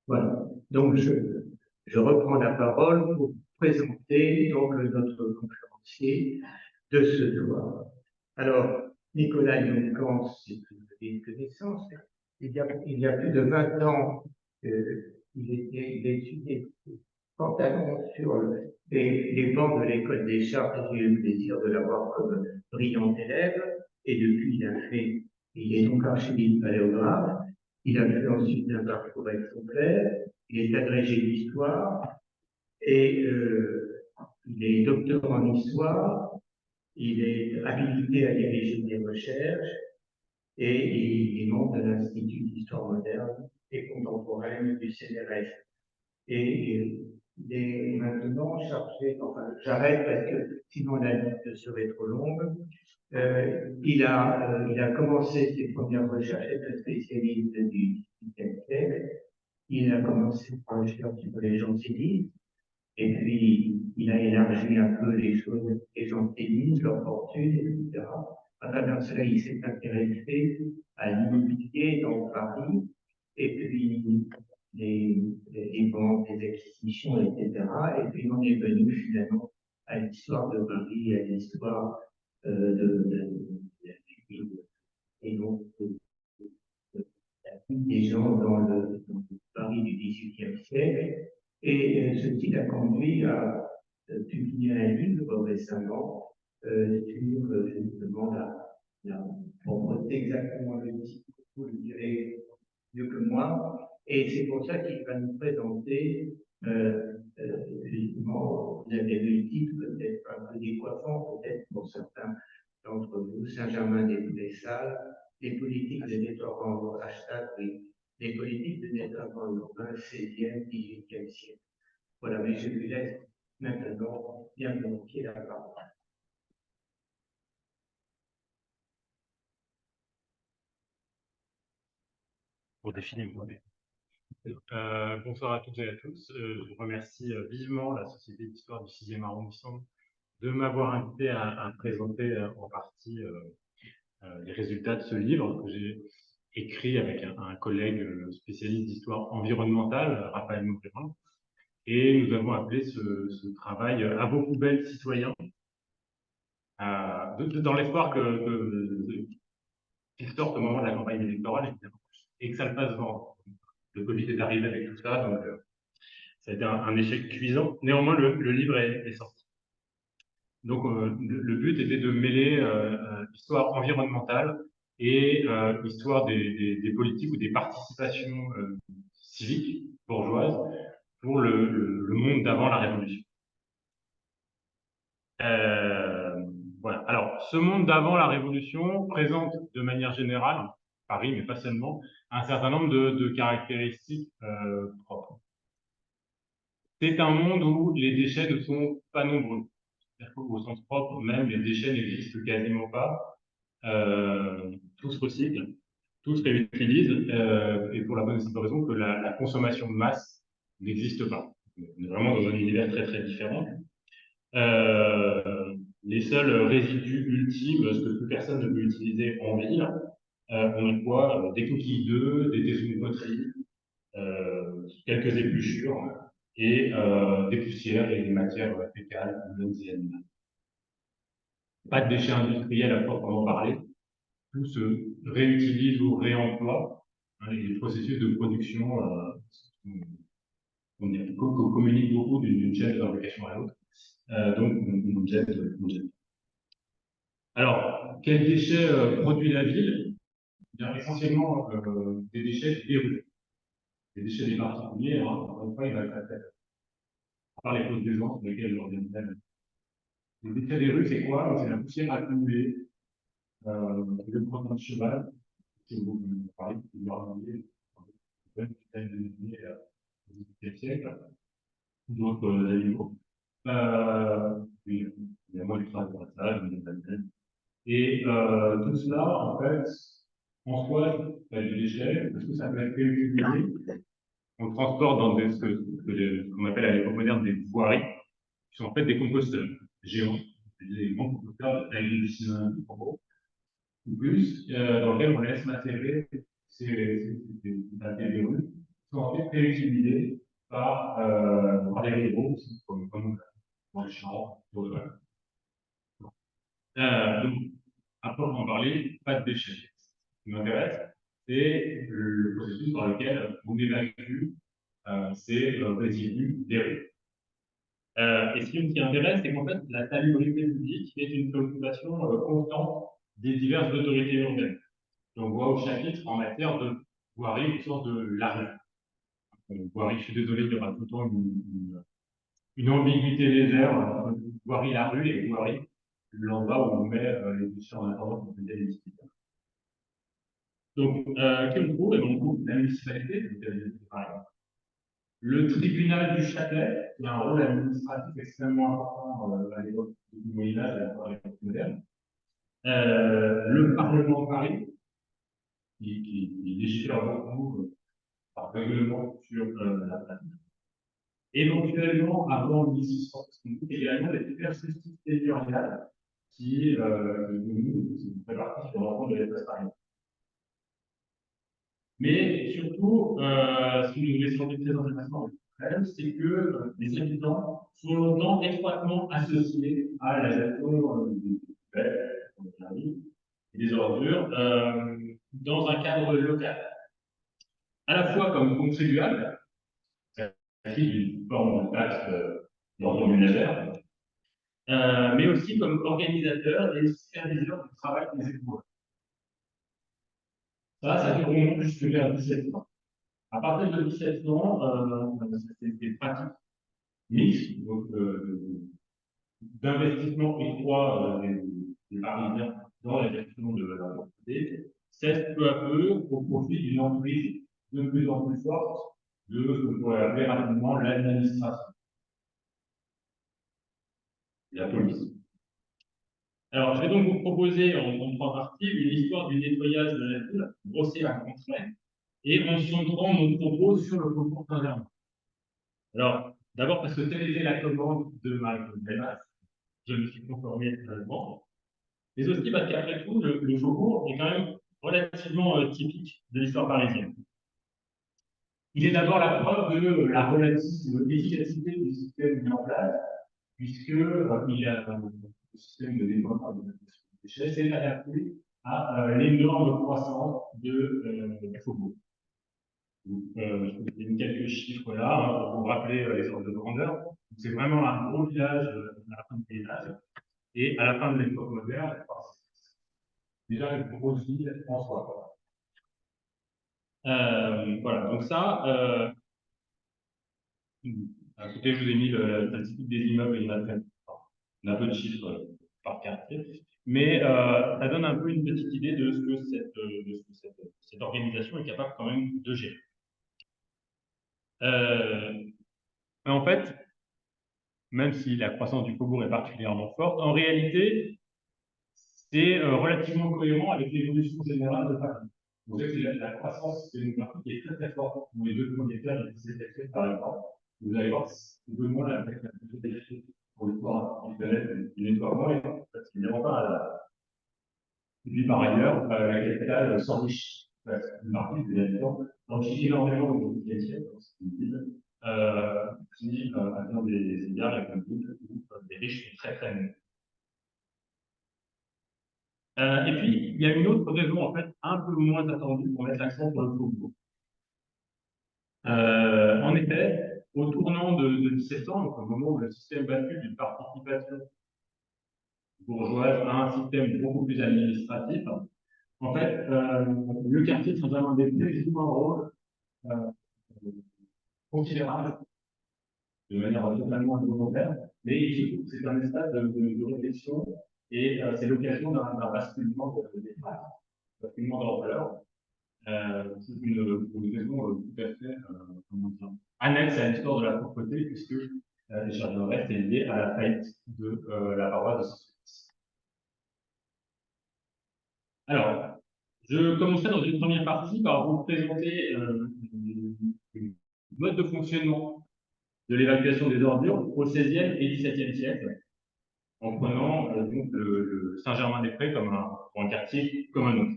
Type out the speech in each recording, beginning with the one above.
Voilà. Donc, je reprends la parole pour présenter donc notre conférencier de ce soir. Alors, Nicolas Duncan, c'est une connaissance. Il y a plus de 20 ans, il étudiait pantalon sur les bancs de l'école des Chartes. J'ai eu le plaisir de l'avoir comme brillant élève. Et depuis, il est donc archiviste paléographe. Il a fait ensuite un parcours exemplaire. Il est agrégé d'histoire et il est docteur en histoire. Il est habilité à diriger des recherches et il est membre de l'Institut d'histoire moderne et contemporaine du CNRS. Et il est maintenant chargé, enfin j'arrête parce que sinon la liste serait trop longue. Il a commencé ses premières recherches, être spécialiste du XVIIIe siècle. Il a commencé par rechercher un petit peu les jansénistes, et puis il a élargi un peu les choses, les jansénistes, leur fortune, etc. À travers cela, il s'est intéressé à l'immobilier dans Paris, et puis les banques, les acquisitions, etc. Et puis on est venu finalement à l'histoire de Paris, à l'histoire de la ville, et donc des gens dans le Paris du XVIIIe siècle. Et ce qui l'a conduit à publier un livre récemment sur justement on voit exactement le titre, vous le direz mieux que moi. Et c'est pour ça qu'il va nous présenter, justement, vous avez vu le titre, peut-être un peu décoiffant, peut-être pour certains d'entre vous, Saint-Germain-des-Salles, les politiques de nettoiement, hashtag, oui, les politiques de nettoiement urbain 16e, 18e siècle. Voilà, mais je lui laisse maintenant bien volontiers la parole. Pour définir. Bonsoir à toutes et à tous. Je remercie vivement la Société d'histoire du 6e arrondissement de m'avoir invité à présenter en partie les résultats de ce livre que j'ai écrit avec un collègue spécialiste d'histoire environnementale, Raphaël Mauguin. Et nous avons appelé ce travail « À vos poubelles, citoyens », dans l'espoir qu'il sorte au moment de la campagne électorale, évidemment, et que ça le fasse vendre. Le Covid est arrivé avec tout ça, donc ça a été un échec cuisant. Néanmoins, le livre est sorti. Donc, le but était de mêler histoire environnementale et histoire des politiques ou des participations civiques bourgeoises pour le monde d'avant la Révolution. Voilà. Alors, ce monde d'avant la Révolution présente de manière générale, Paris, mais pas seulement, un certain nombre de caractéristiques propres. C'est un monde où les déchets ne sont pas nombreux. Au sens propre, même, les déchets n'existent quasiment pas. Tout se recycle, tout se réutilise, et pour la bonne et simple raison que la consommation de masse n'existe pas. On est vraiment dans un univers très très différent. Les seuls résidus ultimes, ce que plus personne ne peut utiliser en ville, on a quoi? Des coquilles d'œufs, des tessons de poterie, quelques épluchures et des poussières et des matières fécales, humaines et animales. Pas de déchets industriels à proprement parler, tout se réutilise ou réemploie, hein, et les processus de production communiquent beaucoup d'une chaîne de fabrication à l'autre, donc on jette. Alors, quels déchets produit la ville? Bien, essentiellement des déchets des rues, des déchets des particuliers, hein, encore une fois, il va être par les causes des gens sur lesquelles je reviendrai. Les déchets des rues, c'est quoi? C'est la poussière accumulée, le produit de cheval, c'est vous parlez de l'organier, du XVIIIe siècle, d'autres animaux. Oui, évidemment, du travail de passage, des animaux. Et tout cela, en fait, en soi, c'est des déchets, parce que ça peut être réutilisé. On le transporte dans ce qu'on appelle à l'époque moderne des voiries, qui sont en fait des composteurs géants, des grands composteurs de taille de cylindre ou plus, dans lesquels on laisse macérer ces rues, qui sont ensuite réutilisés par les rivaux, comme dans les champs, dans le vol. Donc, après on va en parler, pas de déchets. Ce qui m'intéresse, c'est le processus par lequel on évacue ces résidus des rues. Et ce qui m'intéresse, c'est qu'en fait, la salubrité publique est une préoccupation constante des diverses autorités urbaines. On voit au chapitre en matière de voirie, au sens de la rue. Voirie, je suis désolé, il y aura tout le temps une ambiguïté légère entre voirie la rue et voirie l'endroit où on met les déchets en attendant pour faisait les discussions. Donc, qui on trouve? On trouve la municipalité, par exemple. Le tribunal du Châtelet, qui a un rôle administratif extrêmement important à l'époque du Moyen-Âge et à l'époque moderne. Le Parlement de Paris, qui légifère beaucoup par règlement sur la pratique. Éventuellement, avant 1600, également les diverses justices territoriales qui fait partie du rapport de l'espace parisien. Mais surtout, ce qui nous laisse sur des présentations, c'est que les habitants sont longtemps étroitement associés à la gestion des poubelles et des ordures dans un cadre local, à la fois comme contribuable, une forme de taxe d'ordre ménagère, mais aussi comme organisateur et superviseur du travail des éboueurs. Ça dure au moins jusqu'à vers 1700. À partir de 1700, c'est des pratiques mixtes, donc d'investissement étroit des Parisiens dans la gestion de la propriété, cesse peu à peu au profit d'une emprise de plus en plus forte de ce qu'on pourrait appeler rapidement l'administration, la police. Alors, je vais donc vous proposer en trois parties une histoire du nettoyage de la ville, brossée à grands traits, et en centrant mon propos sur le faubourg Saint-Germain. Alors, d'abord parce que telle était la commande de Marie-Claude Belmas, je me suis conformé totalement, mais aussi parce qu'après tout, le faubourg est quand même relativement typique de l'histoire parisienne. Il est d'abord la preuve de la relative efficacité du système mis en place, puisque il y a le système de déploiement des déchets s'est adapté à l'énorme croissance du faubourg. Je vous donne quelques chiffres là, pour vous rappeler les ordres de grandeur. C'est vraiment un gros village à la fin du paysage. Et à la fin de l'époque moderne, déjà une grosse ville en soi. Voilà, donc ça, à côté, je vous ai mis la statistique des immeubles et on a peu de chiffres par quartier, mais ça donne un peu une petite idée de ce que cette organisation est capable quand même de gérer. En fait, même si la croissance du faubourg est particulièrement forte, en réalité, c'est relativement cohérent avec l'évolution générale de Paris. Vous voyez que la croissance démographique est très très forte dans les deux premiers termes de ces textes, par exemple. Vous allez voir, c'est de moins avec la plus pour l'histoire du nettoiement, parce qu'il n'y a pas à la. Et puis par ailleurs, la capitale s'enrichit. Une partie des habitants s'enrichit énormément au XXe siècle, c'est une ville qui, à bien des égards, est une ville où les riches sont très très nombreux. Et puis, il y a une autre raison, en fait, un peu moins attendue pour mettre l'accent sur le faubourg. En effet, au tournant de 1700, donc au moment où le système bascule d'une participation bourgeoise à un système beaucoup plus administratif, en fait, le quartier Saint-Germain-des-Prés joue un rôle considérable, de manière totalement involontaire, mais c'est un espace de réflexion et c'est l'occasion d'un basculement des phrases, basculement d'ampleur. C'est une raison tout à fait annexe à l'histoire de la propreté, puisque les Jardins Reste est lié à la faillite de la paroisse de Saint-Sulpice. Alors, je commencerai dans une première partie par vous présenter le mode de fonctionnement de l'évacuation des ordures au XVIe et XVIIe siècle, en prenant donc le Saint-Germain-des-Prés comme un quartier comme un autre.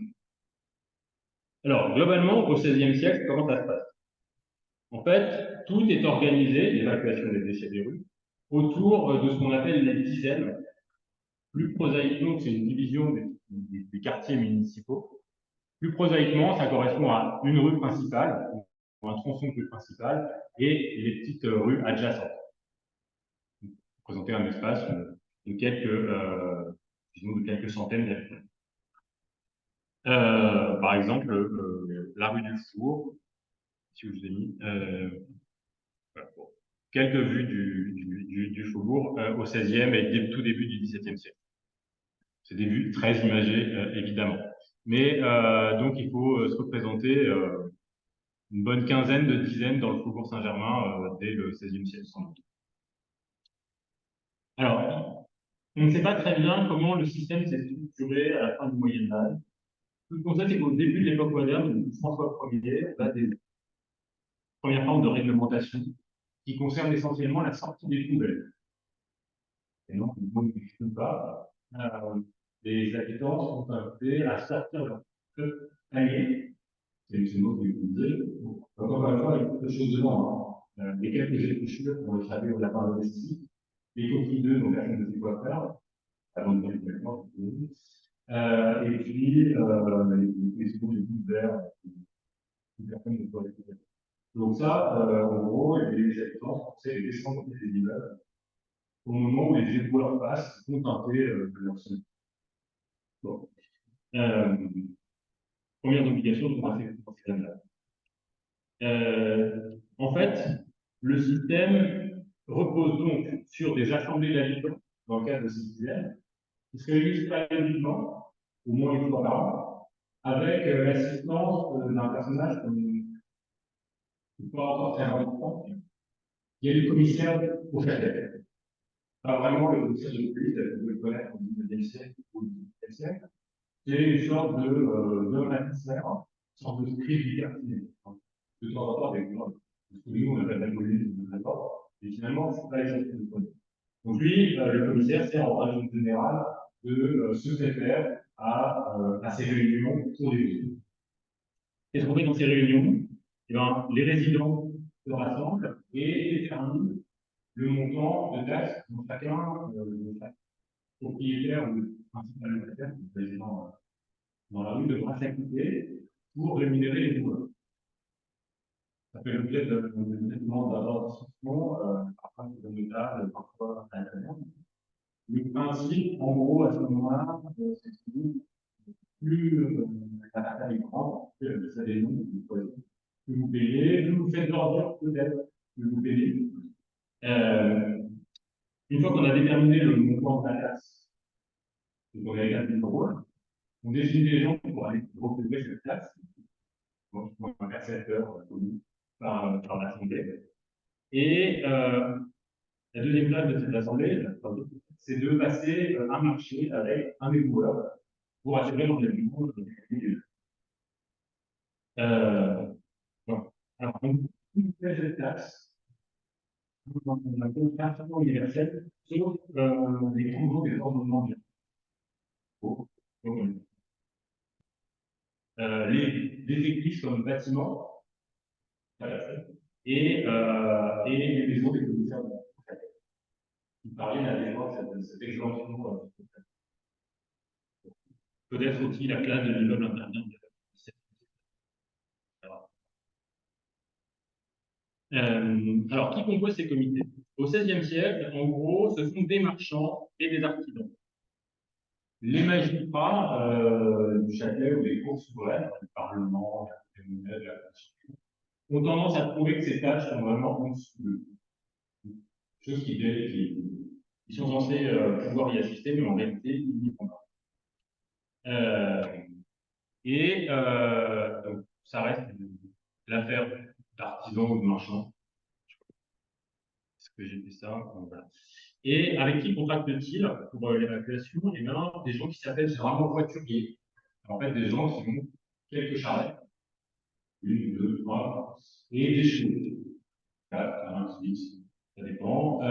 Alors, globalement, au XVIe siècle, comment ça se passe? En fait, tout est organisé, l'évacuation des déchets des rues, autour de ce qu'on appelle les dizaines. Plus prosaïquement, c'est une division des quartiers municipaux. Plus prosaïquement, ça correspond à une rue principale, ou un tronçon de rue principale, et les petites rues adjacentes. Présenter un espace disons de quelques centaines d'habitants. Par exemple, la rue du Four, si je vous ai mis, voilà, bon, quelques vues du Faubourg au XVIe et tout début du XVIIe siècle. C'est des vues très imagées, évidemment. Mais donc, il faut se représenter une bonne quinzaine de dizaines dans le Faubourg Saint-Germain dès le XVIe siècle, sans doute. Alors, on ne sait pas très bien comment le système s'est structuré à la fin du Moyen-Âge. Tout ce qu'on sait, c'est qu'au début de l'époque moderne, François Ier a des premières formes de réglementation qui concernent essentiellement la sortie des poubelles. Et donc, on ne discute pas. Les habitants sont invités à sortir leur panier. C'est le mot que vous disiez. Donc, encore une fois, il y a beaucoup de choses dedans. Les quelques épluchures pour échapper au lapin domestique, les coquilles d'œufs dont personne ne sait quoi faire, avant de faire complètement. Et puis, les secondes, les bouts verts, personne ne peut récupérer. Donc ça, en gros, les habitants français descendent des immeubles au moment où les éboueurs passent, sont teintés de leur sol. Bon. Première obligation de passer pour ces là. En fait, le système repose donc sur des assemblées d'habitants dans le cadre de ce système, qui se réunissent périodiquement, au moins une fois par an, avec l'assistance d'un personnage pas encore très important, qui est le commissaire au châtelet. Pas vraiment le commissaire de police, que vous le connaître au XIXe siècle ou au XVIIIe siècle. C'est une sorte d'homme administrateur, une sorte de scribe du quartier. De temps en temps, avec ce que nous, on appelle la police de rapport. Et finalement, c'est pas exactement le police. Donc lui, le commissaire, sert en règle générale de secrétaire à ces réunions pour les villes. Qu'est-ce qu'on fait dans ces réunions? Eh bien, les résidents se rassemblent et déterminent le montant de taxes dont chacun, chaque propriétaire ou principal locataire, le président dans la rue, devra s'acquitter pour rémunérer les loueurs. Ça fait l'objet de demandes d'abord parfois de l'État, parfois à l'intérieur. Le principe, en gros, à ce moment-là, c'est que plus la taille est grande, plus ça des noms que vous payez, plus vous faites d'ordre peut-être que vous payez. Une fois qu'on a déterminé le montant de la taxe, donc on a établi le rôle, on définit les gens pour aller retrouver cette taxe. Donc, on va faire 7 heures par l'Assemblée. Et la deuxième phase de cette Assemblée, c'est de passer un marché avec un éboueur pour assurer l'engagement de l'Église. Bon. Alors, on fait cette taxe dans la convention universelle sur les grands des ordres mondiaux. Les églises comme bâtiments et les maisons des commissaires de qui parviennent à défendre cette exemption. Peut-être aussi la classe de l'immeuble intérieur. Alors, qui compose ces comités? Au XVIe siècle, en gros, ce sont des marchands et des artisans. Les magistrats du Châtelet ou des cours souveraines, du Parlement, de la Constitution, ont tendance à trouver que ces tâches sont vraiment en dessous de choses qui sont censés pouvoir y assister, mais en réalité, ils n'y vont pas. Donc, ça reste l'affaire d'artisans ou de marchands. Est-ce que j'ai fait ça? Voilà. Et avec qui contractent-ils pour l'évacuation? Eh bien, des gens qui s'appellent généralement voituriers. En fait, des gens qui ont quelques charrettes, une, deux, trois, et des chevaux. 4, 1, 6, ça dépend.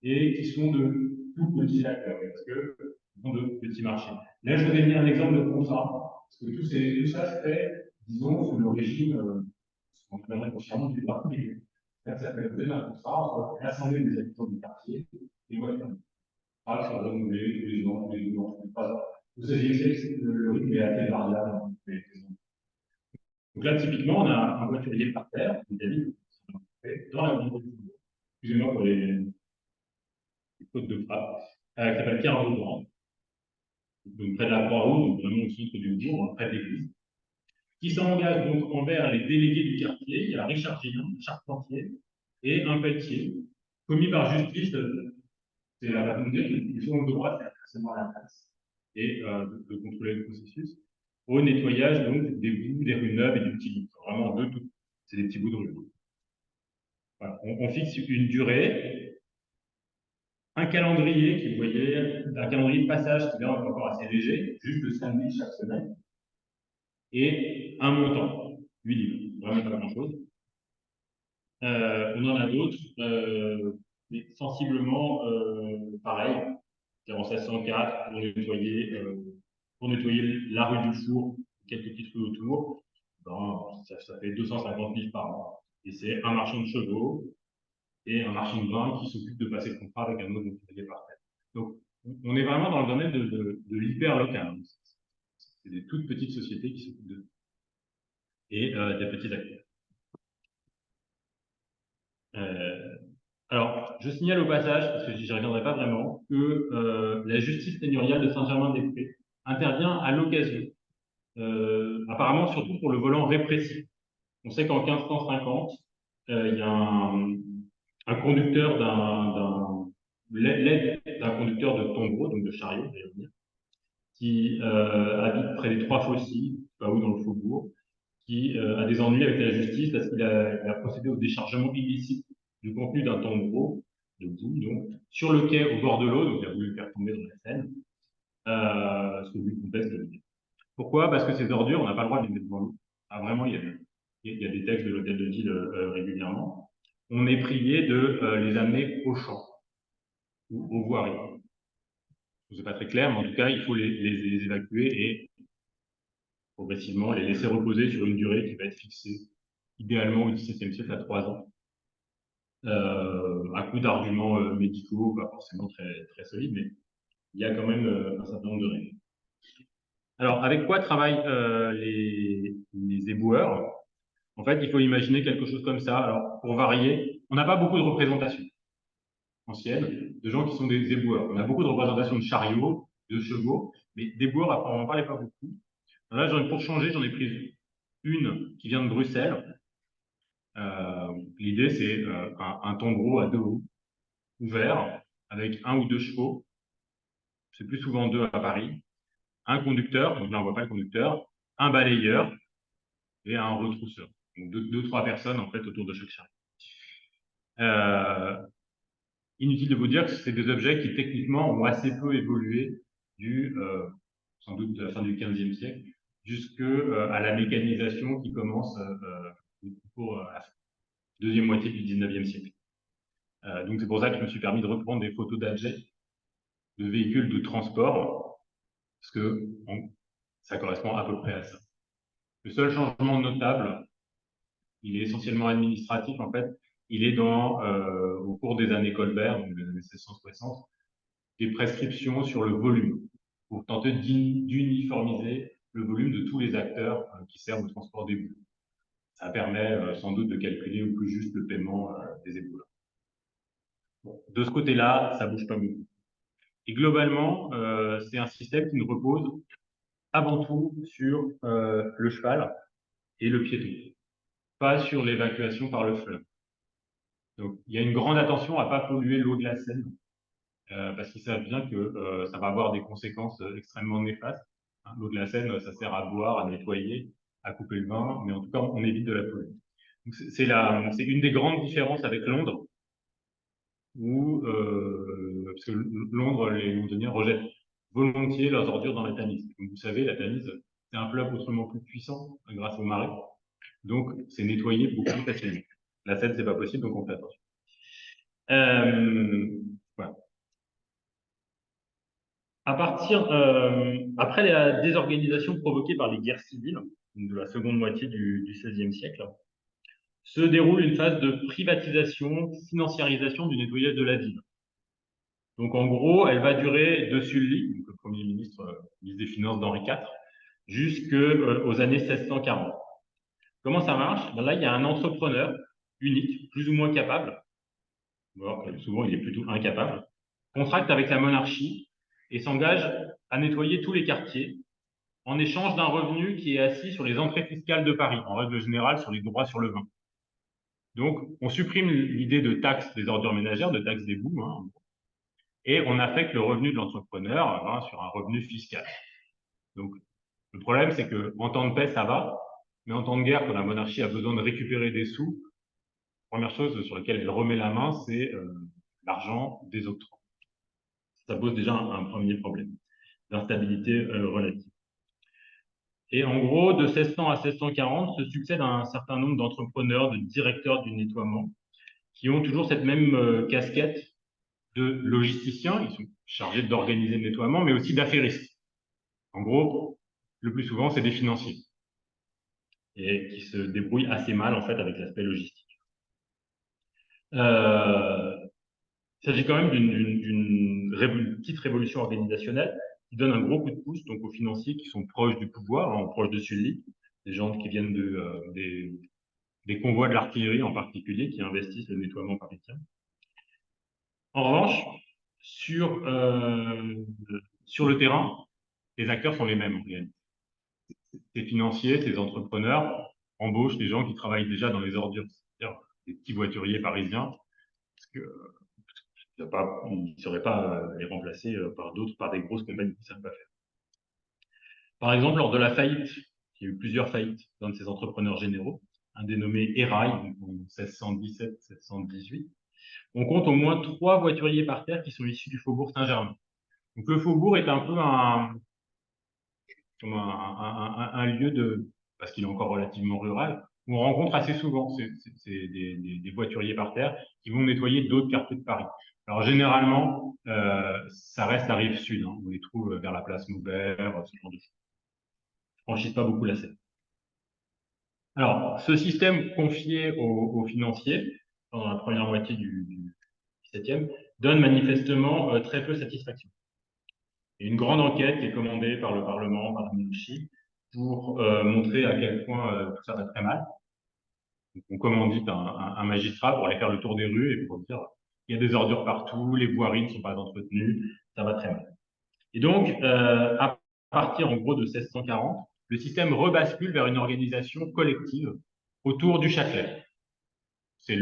Et qui sont de tout petits acteurs, parce que ce sont de petits marchés. Là, je vous ai mis un exemple de contrat, parce que tout ça se fait, disons, sous le régime on appellerait consciemment du droit privé. Ça s'appelle le un contrat entre l'Assemblée des habitants du quartier et moi. Ah, ça va renouveler tous les ans, tous les 2 ans, tous les 3 ans. Au XVIe siècle, le rythme est assez variable. Donc là, typiquement, on a un voiturier par terre, qui habite dans la ville. Excusez-moi pour les fautes de frappe, qui s'appelle Pierre Laurent, donc près de la Croix-Rouge, donc vraiment au centre du bourg, près de l'église, qui s'engage donc envers les délégués du quartier. Il y a Richard Gillon, charpentier, et un pelletier, commis par justice. C'est la façon de dire qu'ils ont le droit de faire forcément la place et de contrôler le processus au nettoyage donc des bouts, des rues neuves et des petits bouts. Vraiment de tout. C'est des petits bouts de rue. Voilà. On fixe une durée, un calendrier qui, vous voyez, un calendrier de passage qui est encore assez léger, juste le samedi chaque semaine, et un montant, 8 livres, vraiment pas grand-chose. On en a d'autres, mais sensiblement pareil, en 1604 pour nettoyer la rue du Four, quelques petites rues autour, ben, ça fait 250 livres par an. Et c'est un marchand de chevaux et un marchand de vin qui s'occupe de passer le contrat avec un autre délégué par terre. Donc, on est vraiment dans le domaine de l'hyper local. C'est des toutes petites sociétés qui s'occupent de et des petits acteurs. Alors, je signale au passage, parce que j'y reviendrai pas vraiment, que la justice seigneuriale de Saint-Germain-des-Prés intervient à l'occasion, apparemment surtout pour le volant répressif. On sait qu'en 1550, il y a un conducteur l'aide d'un conducteur de tombeau, donc de chariot, qui habite près des Trois Faucilles, pas où dans le faubourg, qui a des ennuis avec la justice parce qu'il a procédé au déchargement illicite du contenu d'un tombeau de boue, donc, sur le quai au bord de l'eau, donc il a voulu le faire tomber dans la Seine, ce que lui conteste de le dire. Pourquoi? Parce que ces ordures, on n'a pas le droit de les mettre devant l'eau. Ah, vraiment, il y a des textes de l'hôtel de ville régulièrement. On est prié de les amener au champ ou aux voiries. C'est pas très clair, mais en tout cas, il faut les évacuer et progressivement les laisser reposer sur une durée qui va être fixée, idéalement au XVIIe siècle à 3 ans. À coup d'arguments médicaux, pas forcément très, très solides, mais il y a quand même un certain nombre de règles. Alors, avec quoi travaillent les éboueurs? En fait, il faut imaginer quelque chose comme ça. Alors, pour varier, on n'a pas beaucoup de représentations anciennes de gens qui sont des éboueurs. On a beaucoup de représentations de chariots, de chevaux, mais d'éboueurs, on n'en parlait pas beaucoup. Là, pour changer, j'en ai pris une qui vient de Bruxelles. L'idée, c'est un tombereau à 2 roues, ouvert, avec 1 ou 2 chevaux. C'est plus souvent 2 à Paris. Un conducteur, donc là, on ne voit pas le conducteur, un balayeur et un retrousseur. Donc 2-3 personnes, en fait, autour de chaque chariot. Inutile de vous dire que c'est des objets qui, techniquement, ont assez peu évolué sans doute de la fin du XVe siècle jusqu'à la mécanisation qui commence pour la deuxième moitié du XIXe siècle. Donc c'est pour ça que je me suis permis de reprendre des photos d'objets, de véhicules de transport, parce que ça correspond à peu près à ça. Le seul changement notable, il est essentiellement administratif, en fait. Il est au cours des années Colbert, donc des années 1660, des prescriptions sur le volume, pour tenter d'uniformiser le volume de tous les acteurs qui servent au transport des boues. Ça permet sans doute de calculer au plus juste le paiement des éboueurs. Bon, de ce côté-là, ça bouge pas beaucoup. Et globalement, c'est un système qui ne repose avant tout sur le cheval et le piéton, pas sur l'évacuation par le fleuve. Donc, il y a une grande attention à ne pas polluer l'eau de la Seine, parce qu'ils savent bien que ça va avoir des conséquences extrêmement néfastes. L'eau de la Seine, ça sert à boire, à nettoyer, à couper le vin, mais en tout cas, on évite de la polluer. C'est une des grandes différences avec Londres, parce que Londres, les Londoniens rejettent volontiers leurs ordures dans la Tamise. Comme vous savez, la Tamise, c'est un fleuve autrement plus puissant grâce aux marées, donc c'est nettoyé beaucoup plus facilement. La Seine, c'est pas possible, donc on fait attention. Voilà. Après la désorganisation provoquée par les guerres civiles de la seconde moitié du XVIe siècle, se déroule une phase de privatisation, financiarisation du nettoyage de la ville. Donc en gros, elle va durer de Sully, donc le Premier ministre, ministre des Finances d'Henri IV, jusqu'aux années 1640. Comment ça marche? Ben là, il y a un entrepreneur unique, plus ou moins capable, souvent il est plutôt incapable, contracte avec la monarchie et s'engage à nettoyer tous les quartiers en échange d'un revenu qui est assis sur les entrées fiscales de Paris, en règle générale sur les droits sur le vin. Donc, on supprime l'idée de taxe des ordures ménagères, de taxe des boues, hein, et on affecte le revenu de l'entrepreneur sur un revenu fiscal. Donc, le problème, c'est qu'en temps de paix, ça va, mais en temps de guerre, quand la monarchie a besoin de récupérer des sous, la première chose sur laquelle elle remet la main, c'est l'argent des octrois. Ça pose déjà un premier problème d'instabilité relative. Et en gros, de 1600 à 1640, se succèdent un certain nombre d'entrepreneurs, de directeurs du nettoiement, qui ont toujours cette même casquette de logisticiens. Ils sont chargés d'organiser le nettoiement, mais aussi d'affairistes. En gros, le plus souvent, c'est des financiers et qui se débrouillent assez mal en fait avec l'aspect logistique. Il s'agit quand même d'une petite révolution organisationnelle qui donne un gros coup de pouce donc aux financiers qui sont proches du pouvoir, hein, proches de Sully, des gens qui viennent des convois de l'artillerie en particulier qui investissent le nettoiement parisien. En revanche, sur le terrain, les acteurs sont les mêmes en réalité. Ces financiers, ces entrepreneurs embauchent des gens qui travaillent déjà dans les ordures, c'est-à-dire des petits voituriers parisiens, parce que ils ne sauraient pas les remplacer par des grosses compagnies qui ne savent pas faire. Par exemple, lors de la faillite, il y a eu plusieurs faillites d'un de ces entrepreneurs généraux, un dénommé Erail, en 1617-1618. On compte au moins 3 voituriers par terre qui sont issus du faubourg Saint-Germain. Donc le faubourg est un peu un lieu parce qu'il est encore relativement rural, où on rencontre assez souvent des voituriers par terre qui vont nettoyer d'autres quartiers de Paris. Alors généralement, ça reste la rive sud, hein, on les trouve vers la place Maubert, ce genre de choses. Ils franchissent pas beaucoup la Seine. Alors, ce système confié aux financiers, pendant la première moitié du XVIIe, donne manifestement très peu satisfaction. Et une grande enquête qui est commandée par le Parlement, par la monarchie, pour montrer à quel point tout ça va très mal. Donc, on commandite un magistrat pour aller faire le tour des rues et pour dire il y a des ordures partout, les voiries ne sont pas entretenues, ça va très mal. Et donc, à partir en gros de 1640, le système rebascule vers une organisation collective autour du Châtelet. C'est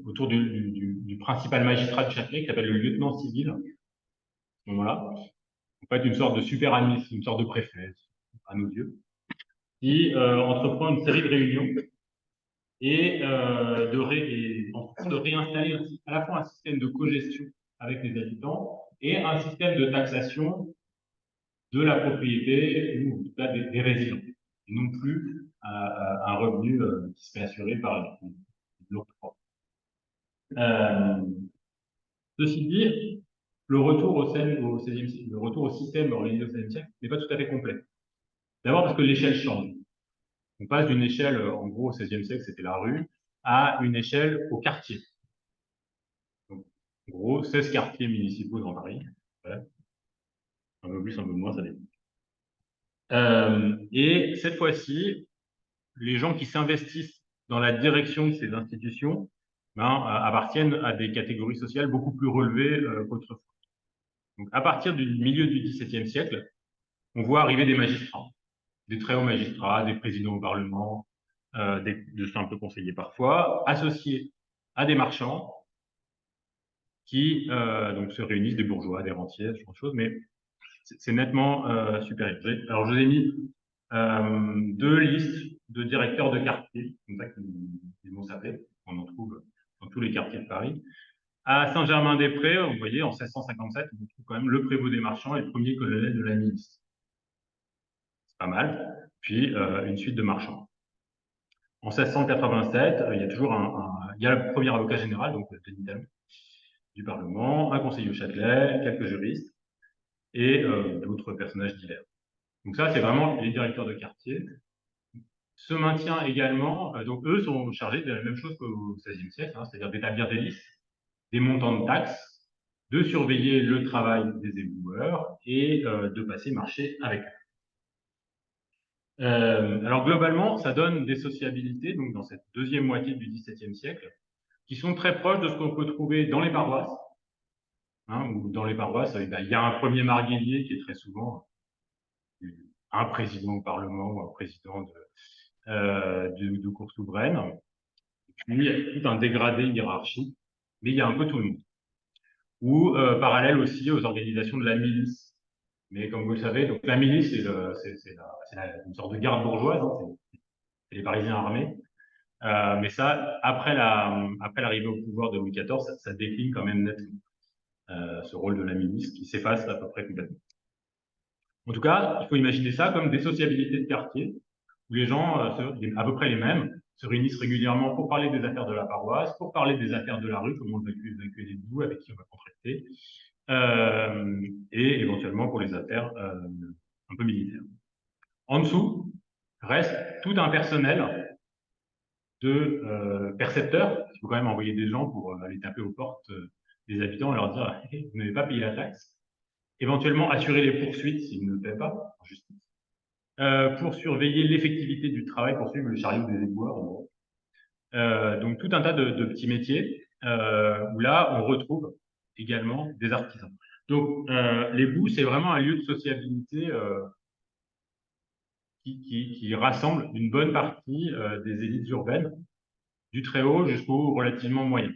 autour du principal magistrat du Châtelet qui s'appelle le lieutenant civil. À ce moment-là, en fait, une sorte de super administre, une sorte de préfet, à nos yeux, qui entreprend une série de réunions et en fonction de réinstaller à la fois un système de cogestion avec les habitants et un système de taxation de la propriété ou en tout cas des résidents, et non plus un revenu qui se fait assurer par l'octroi. Ceci dit, le retour au XVIe siècle, le retour au système organisé au XVIe siècle n'est pas tout à fait complet. D'abord parce que l'échelle change. On passe d'une échelle, en gros, au XVIe siècle, c'était la rue, à une échelle au quartier. Donc, en gros, 16 quartiers municipaux dans Paris. Voilà. Un peu plus, un peu moins, ça dépend. Et cette fois-ci, les gens qui s'investissent dans la direction de ces institutions appartiennent à des catégories sociales beaucoup plus relevées qu'autrefois. Donc, à partir du milieu du XVIIe siècle, on voit arriver des magistrats, des très hauts magistrats, des présidents au Parlement, de simples conseillers parfois, associés à des marchands qui donc se réunissent, des bourgeois, des rentiers, ce genre de choses, mais c'est nettement supérieur. Alors, je vous ai mis 2 listes de directeurs de quartier, comme ça qu'ils vont s'appeler, on en trouve dans tous les quartiers de Paris. À Saint-Germain-des-Prés, vous voyez, en 1657, on trouve quand même le prévôt des marchands et le premier colonel de la milice. C'est pas mal. Puis, une suite de marchands. En 1687, il y a toujours il y a le premier avocat général, donc Denis Talon, du Parlement, un conseiller au Châtelet, quelques juristes et d'autres personnages divers. Donc ça, c'est vraiment les directeurs de quartier. se maintient également, donc eux sont chargés de la même chose qu'au XVIe siècle, hein, c'est-à-dire d'établir des listes, des montants de taxes, de surveiller le travail des éboueurs et de passer marché avec eux. Alors globalement, ça donne des sociabilités, donc dans cette deuxième moitié du XVIIe siècle, qui sont très proches de ce qu'on peut trouver dans les paroisses. Hein, où dans les paroisses, il y a un premier marguillier qui est très souvent un président au Parlement ou un président de cour souveraine. Puis il y a tout un dégradé hiérarchique, mais il y a un peu tout le monde. Ou parallèle aussi aux organisations de la milice. Mais comme vous le savez, donc la milice, c'est une sorte de garde bourgeoise, hein, c'est les Parisiens armés. Mais ça, après l'arrivée au pouvoir de Louis XIV, ça décline quand même nettement. Ce rôle de la milice qui s'efface à peu près complètement. En tout cas, il faut imaginer ça comme des sociabilités de quartier, où les gens, à peu près les mêmes, se réunissent régulièrement pour parler des affaires de la paroisse, pour parler des affaires de la rue, comment on va évacuer les bouts, avec qui on va contracter, et éventuellement pour les affaires un peu militaires. En dessous, reste tout un personnel de percepteurs. Il faut quand même envoyer des gens pour aller taper aux portes des habitants et leur dire hey, « vous n'avez pas payé la taxe ». Éventuellement assurer les poursuites s'ils ne paient pas en justice. Pour surveiller l'effectivité du travail, pour suivre le chariot des éboueurs. Donc tout un tas de petits métiers où là on retrouve également des artisans. Donc les boues, c'est vraiment un lieu de sociabilité qui rassemble une bonne partie des élites urbaines, du très haut jusqu'au relativement moyen.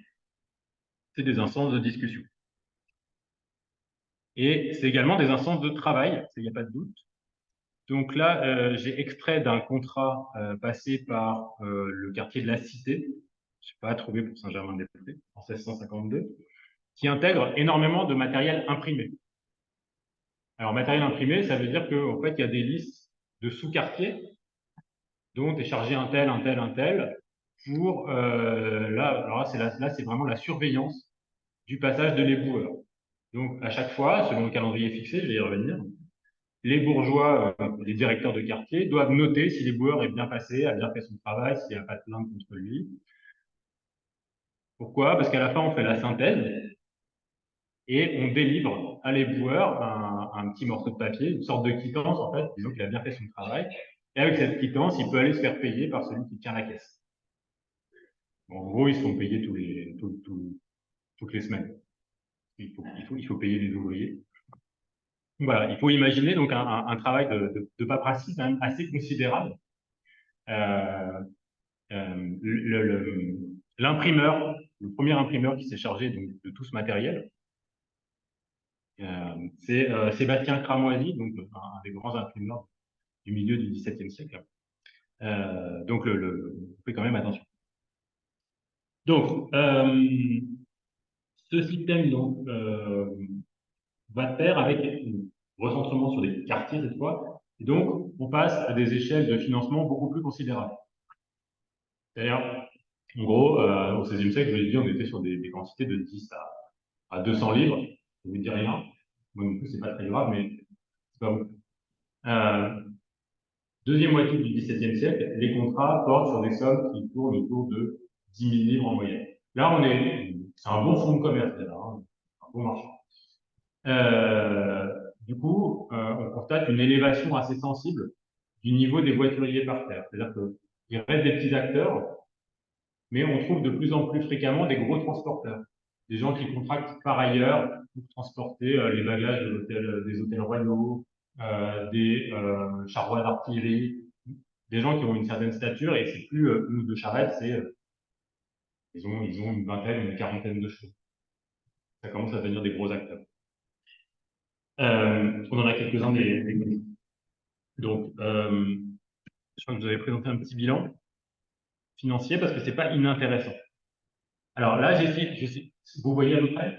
C'est des instances de discussion. Et c'est également des instances de travail, il n'y a pas de doute. Donc là, j'ai extrait d'un contrat passé par le quartier de la Cité, je sais pas trouvé pour Saint-Germain-des-Prés, en 1652, qui intègre énormément de matériel imprimé. Alors, matériel imprimé, ça veut dire qu'en fait, il y a des listes de sous-quartiers dont est chargé un tel, un tel, un tel, pour, là, c'est vraiment la surveillance du passage de l'éboueur. Donc, à chaque fois, selon le calendrier fixé, je vais y revenir, les bourgeois, les directeurs de quartier, doivent noter si l'éboueur est bien passé, a bien fait son travail, s'il n'y a pas de plainte contre lui. Pourquoi? Parce qu'à la fin, on fait la synthèse et on délivre à l'éboueur un petit morceau de papier, une sorte de quittance, en fait, disons qu'il a bien fait son travail. Et avec cette quittance, il peut aller se faire payer par celui qui tient la caisse. Bon, en gros, ils se font payer toutes les semaines. Il faut payer les ouvriers. Voilà, il faut imaginer donc un travail de paperasserie quand même assez considérable. L'imprimeur, le premier imprimeur qui s'est chargé donc, de tout ce matériel, c'est Sébastien Cramoisy, donc un des grands imprimeurs du milieu du XVIIe siècle. Donc, on fait quand même attention. Donc, ce système donc, va de pair avec un recentrement sur des quartiers cette fois, et donc on passe à des échelles de financement beaucoup plus considérables. C'est-à-dire, en gros, au XVIe siècle, je vous l'ai dit, on était sur des quantités de 10 à 200 livres. Je ne vous dis rien. Moi non plus, c'est pas très grave, mais c'est pas beaucoup. Deuxième moitié du XVIIe siècle, les contrats portent sur des sommes qui tournent autour de 10 000 livres en moyenne. Là, c'est un bon fonds de commerce, déjà, hein, un bon marché. Du coup, on constate une élévation assez sensible du niveau des voituriers par terre. C'est-à-dire qu'il reste des petits acteurs, mais on trouve de plus en plus fréquemment des gros transporteurs, des gens qui contractent par ailleurs pour transporter les bagages des hôtels royaux, des charrois d'artillerie, des gens qui ont une certaine stature, et c'est plus une ou deux charrettes, ils ont une vingtaine, une quarantaine de chevaux. Ça commence à devenir des gros acteurs. On en a quelques-uns des Donc, je crois que vous avez présenté un petit bilan financier parce que c'est pas inintéressant. Alors là, vous voyez à peu près,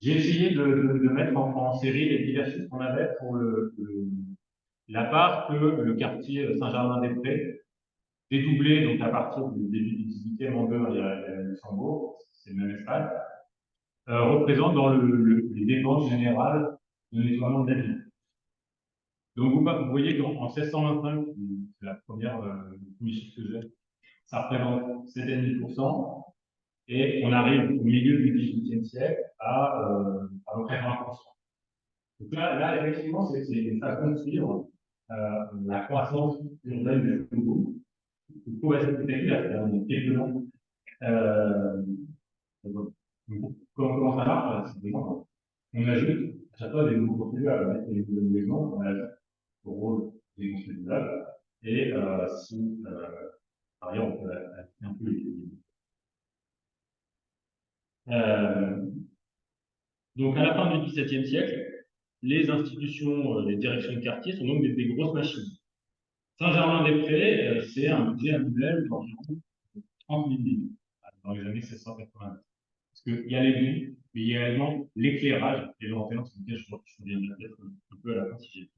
j'ai essayé de mettre en série les divers chiffres qu'on avait pour la part que le quartier Saint-Germain-des-Prés, dédoublé donc à partir du début du 18e en deux, il y a Luxembourg, c'est le même espace, représente dans les dépenses générales de nettoiement de la ville. Donc, vous voyez qu'en 1625, c'est la première commission que j'ai, ça représente 7,5%, et on arrive au milieu du XVIIIe siècle à peu près 20%. Donc là effectivement, c'est une façon de suivre la croissance urbaine du Congo. Il faut assez spectaculaire, c'est-à-dire quelques noms. Comment ça marche? Simplement, on ajoute à chaque fois des nouveaux contribuables, avec des nouveaux éléments, on ajoute au rôle des contribuables, et si, par ailleurs, on peut ajouter un peu les donc, à la fin du XVIIe siècle, les institutions, les directions de quartier sont donc des grosses machines. Saint-Germain-des-Prés, c'est un budget annuel d'environ 30 000 livres dans les années 1680. Parce qu'il y a les lignes, mais il y a également l'éclairage et l'antenne, sur lequel je reviendrai peut-être un peu à la fin si j'ai.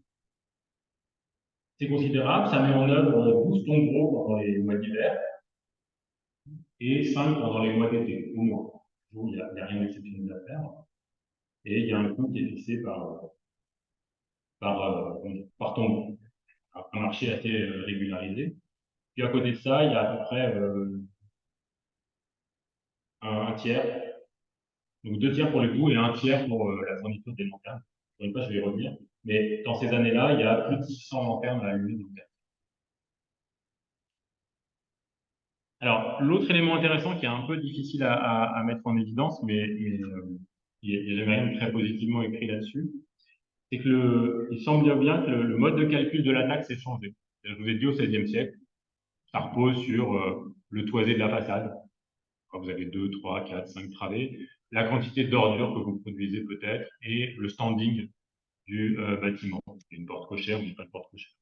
C'est considérable, ça met en œuvre 12 tombereaux pendant les mois d'hiver et 5 pendant les mois d'été, au moins. Il n'y a rien d'exceptionnel à faire. Et il y a un coût qui est fixé par tombeau. Un marché assez régularisé. Puis à côté de ça, il y a à peu près un tiers, donc 2 tiers pour les coûts et un tiers pour la fourniture des lanternes. Je ne sais pas, je vais y revenir. Mais dans ces années-là, il y a plus de 600 lanternes à allumer. Alors, l'autre élément intéressant qui est un peu difficile à mettre en évidence, mais il n'y a jamais rien de très positivement écrit là-dessus, c'est que il semble bien que le mode de calcul de la taxe ait changé. Je vous ai dit au XVIe siècle, ça repose sur le toisé de la façade. Quand vous avez 2, 3, 4, 5 travées, la quantité d'ordures que vous produisez peut-être, et le standing du bâtiment, une porte cochère ou pas de porte cochère.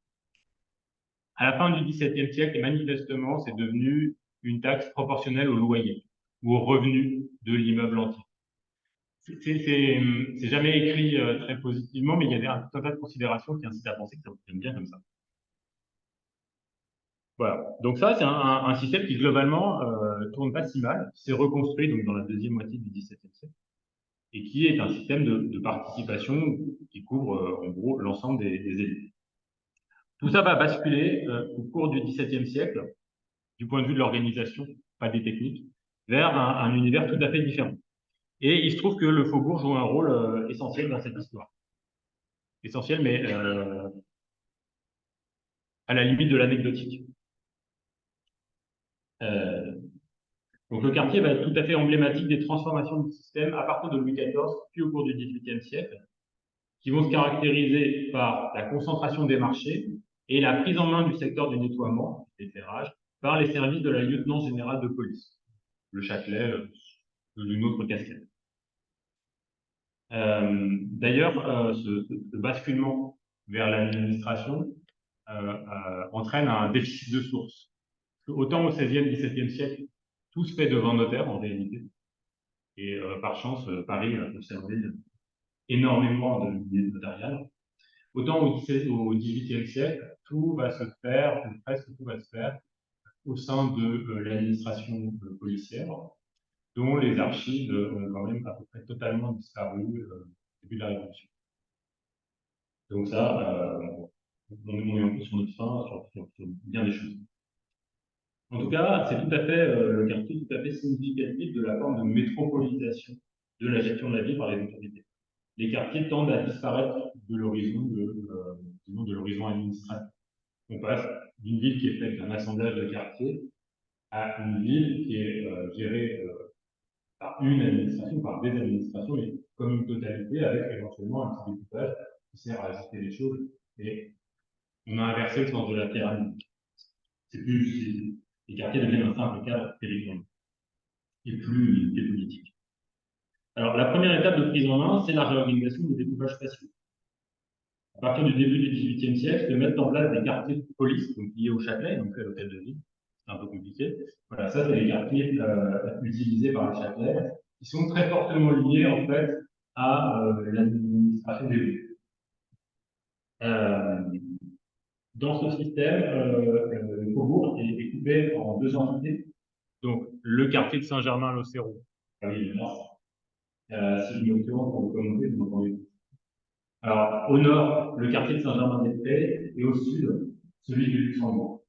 À la fin du XVIIe siècle, manifestement, c'est devenu une taxe proportionnelle au loyer ou au revenu de l'immeuble entier. C'est jamais écrit très positivement, mais il y a un tas de considérations qui incitent à penser que ça fonctionne bien comme ça. Voilà. Donc ça, c'est un système qui globalement tourne pas si mal. C'est reconstruit donc dans la deuxième moitié du XVIIe siècle et qui est un système de participation qui couvre en gros l'ensemble des élus. Tout ça va basculer au cours du XVIIe siècle, du point de vue de l'organisation, pas des techniques, vers un univers tout à fait différent. Et il se trouve que le faubourg joue un rôle essentiel dans cette histoire. Essentiel, mais à la limite de l'anecdotique. Donc le quartier va être tout à fait emblématique des transformations du système à partir de Louis XIV, puis au cours du XVIIIe siècle, qui vont se caractériser par la concentration des marchés et la prise en main du secteur du nettoiement, du l'éclairage, par les services de la lieutenant générale de police, le Châtelet, d'une autre casquette. D'ailleurs, ce basculement vers l'administration entraîne un déficit de sources. Autant au XVIe, XVIIe siècle, tout se fait devant notaire en réalité. Et par chance, Paris a conservé énormément de billets notariales. Autant au XVIIIe siècle, tout va se faire, ou presque tout va se faire, au sein de l'administration policière, dont les archives ont quand même à peu près totalement disparu au début de la Révolution. Donc ça, on est un peu sur notre fin sur bien des choses. En tout cas, c'est tout à fait le quartier tout à fait significatif de la forme de métropolisation de la gestion de la ville par les autorités. Les quartiers tendent à disparaître de l'horizon de l'horizon administratif. On passe d'une ville qui est faite d'un assemblage de quartiers à une ville qui est gérée par une administration, par des administrations, mais comme une totalité, avec éventuellement un petit découpage qui sert à ajuster les choses. Et on a inversé le sens de la pyramide. Les quartiers deviennent un simple cadre territorial et plus politique. Alors, la première étape de prise en main, c'est la réorganisation des découpages spatiaux. À partir du début du XVIIIe siècle, se mettent en place des quartiers de police, donc liés au Châtelet, donc à l'hôtel de ville. C'est un peu compliqué. Voilà, ça, c'est les quartiers utilisés par le Châtelet, qui sont très fortement liés, en fait, à l'administration des villes. Dans ce système, le faubourg est coupé en 2 entités. Donc, le quartier de Saint-Germain-l'Auxerrois. Ah oui, si je me tourne pour le commenter, vous m'entendez. Alors, au nord, le quartier de Saint-Germain-des-Prés, et au sud, celui du Luxembourg.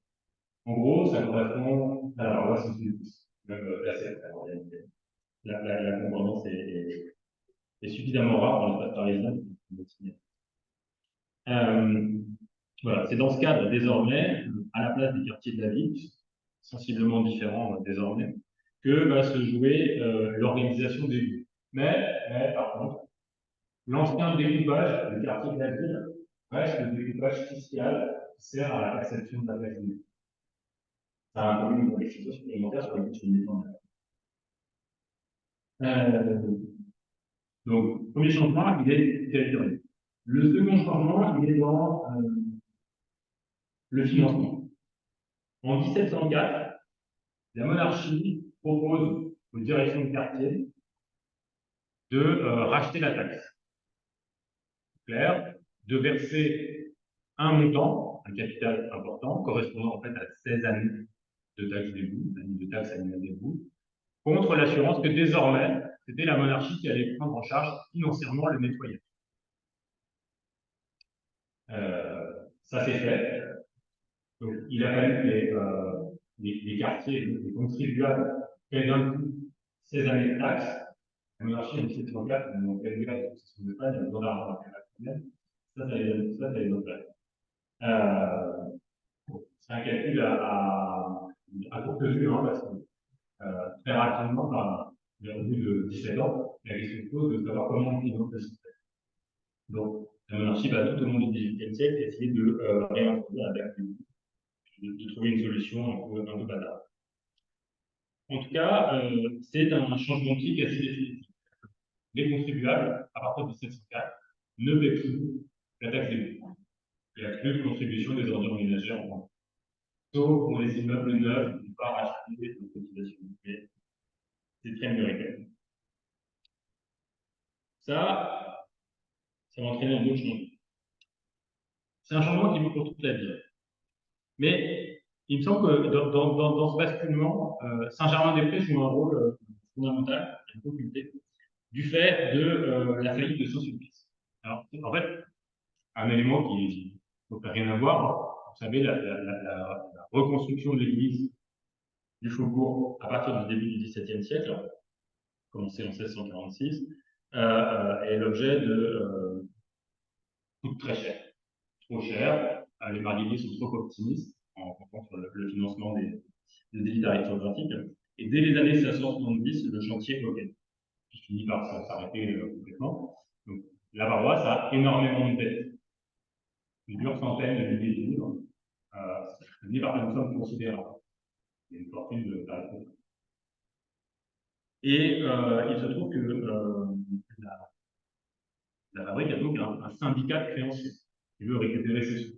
En gros, ça correspond à la paroisse Saint-Sulpice, même placée après. La concordance est suffisamment rare dans l'espace parisien. Voilà, c'est dans ce cadre, désormais, à la place des quartiers de la ville, sensiblement différents désormais, que va se jouer l'organisation des villes. Mais, par contre, l'ancien découpage du quartier de la ville reste le découpage fiscal qui sert à la perception de la taxe d'usine. Ça a introduit une complexité supplémentaire sur laquelle je vais m'étendre. Donc, premier changement, il est territorial. Le second changement, il est dans le financement. En 1704, la monarchie propose aux directions de quartier de racheter la taxe. Clair, de verser un montant, un capital important, correspondant en fait à 16 années de taxes d'égout, de taxes annuelles d'égout, contre l'assurance que désormais, c'était la monarchie qui allait prendre en charge financièrement le nettoyage. Ça s'est fait. Donc, il a fallu que les quartiers, les contribuables, paient d'un coup 16 années de taxes. La monarchie en 1704, ils n'ont pas eu la succession d'Espagne, il y a besoin d'argent dans la semaine. Ça les autres fait. C'est un calcul à courte vue, hein, parce que très rapidement, par au bout de 17 ans, la question se pose de savoir comment on finance le système. Donc, la monarchie va tout au long du XVIIIe siècle essayer de réintroduire la taxe de trouver une solution un peu bâtarde. En tout cas, c'est un changement de clic assez définitif. Les contribuables, à partir de 1704, ne paient plus la taxe des baux. Il n'y a plus de contribution des ordures ménagères en France. Sauf pour les immeubles neufs qui ne pas racheter de cotisation. C'est très américain. Ça va entraîner un autre changement. C'est un changement qui vaut pour toute la vie. Mais il me semble que dans ce basculement, Saint-Germain-des-Prés joue un rôle fondamental, une occulté, du fait de la faillite de Saint-Sulpice. Alors, en fait, un élément qui n'a rien à voir, vous savez, la reconstruction de l'église du Faubourg à partir du début du XVIIe siècle, commencé en 1646, est l'objet de coûts très chers. Trop cher, les Marguilliers sont trop optimistes en comptant sur le financement des élites aristocratiques. Et dès les années 1670, le chantier bloqué, qui finit par s'arrêter complètement. Donc, la paroisse a énormément de dettes, plusieurs centaines de milliers de livres, liées par une somme considérable. Il y a une fortune de l'aristocratie. Et il se trouve que la fabrique a donc un syndicat de créanciers qui veut récupérer ses sous.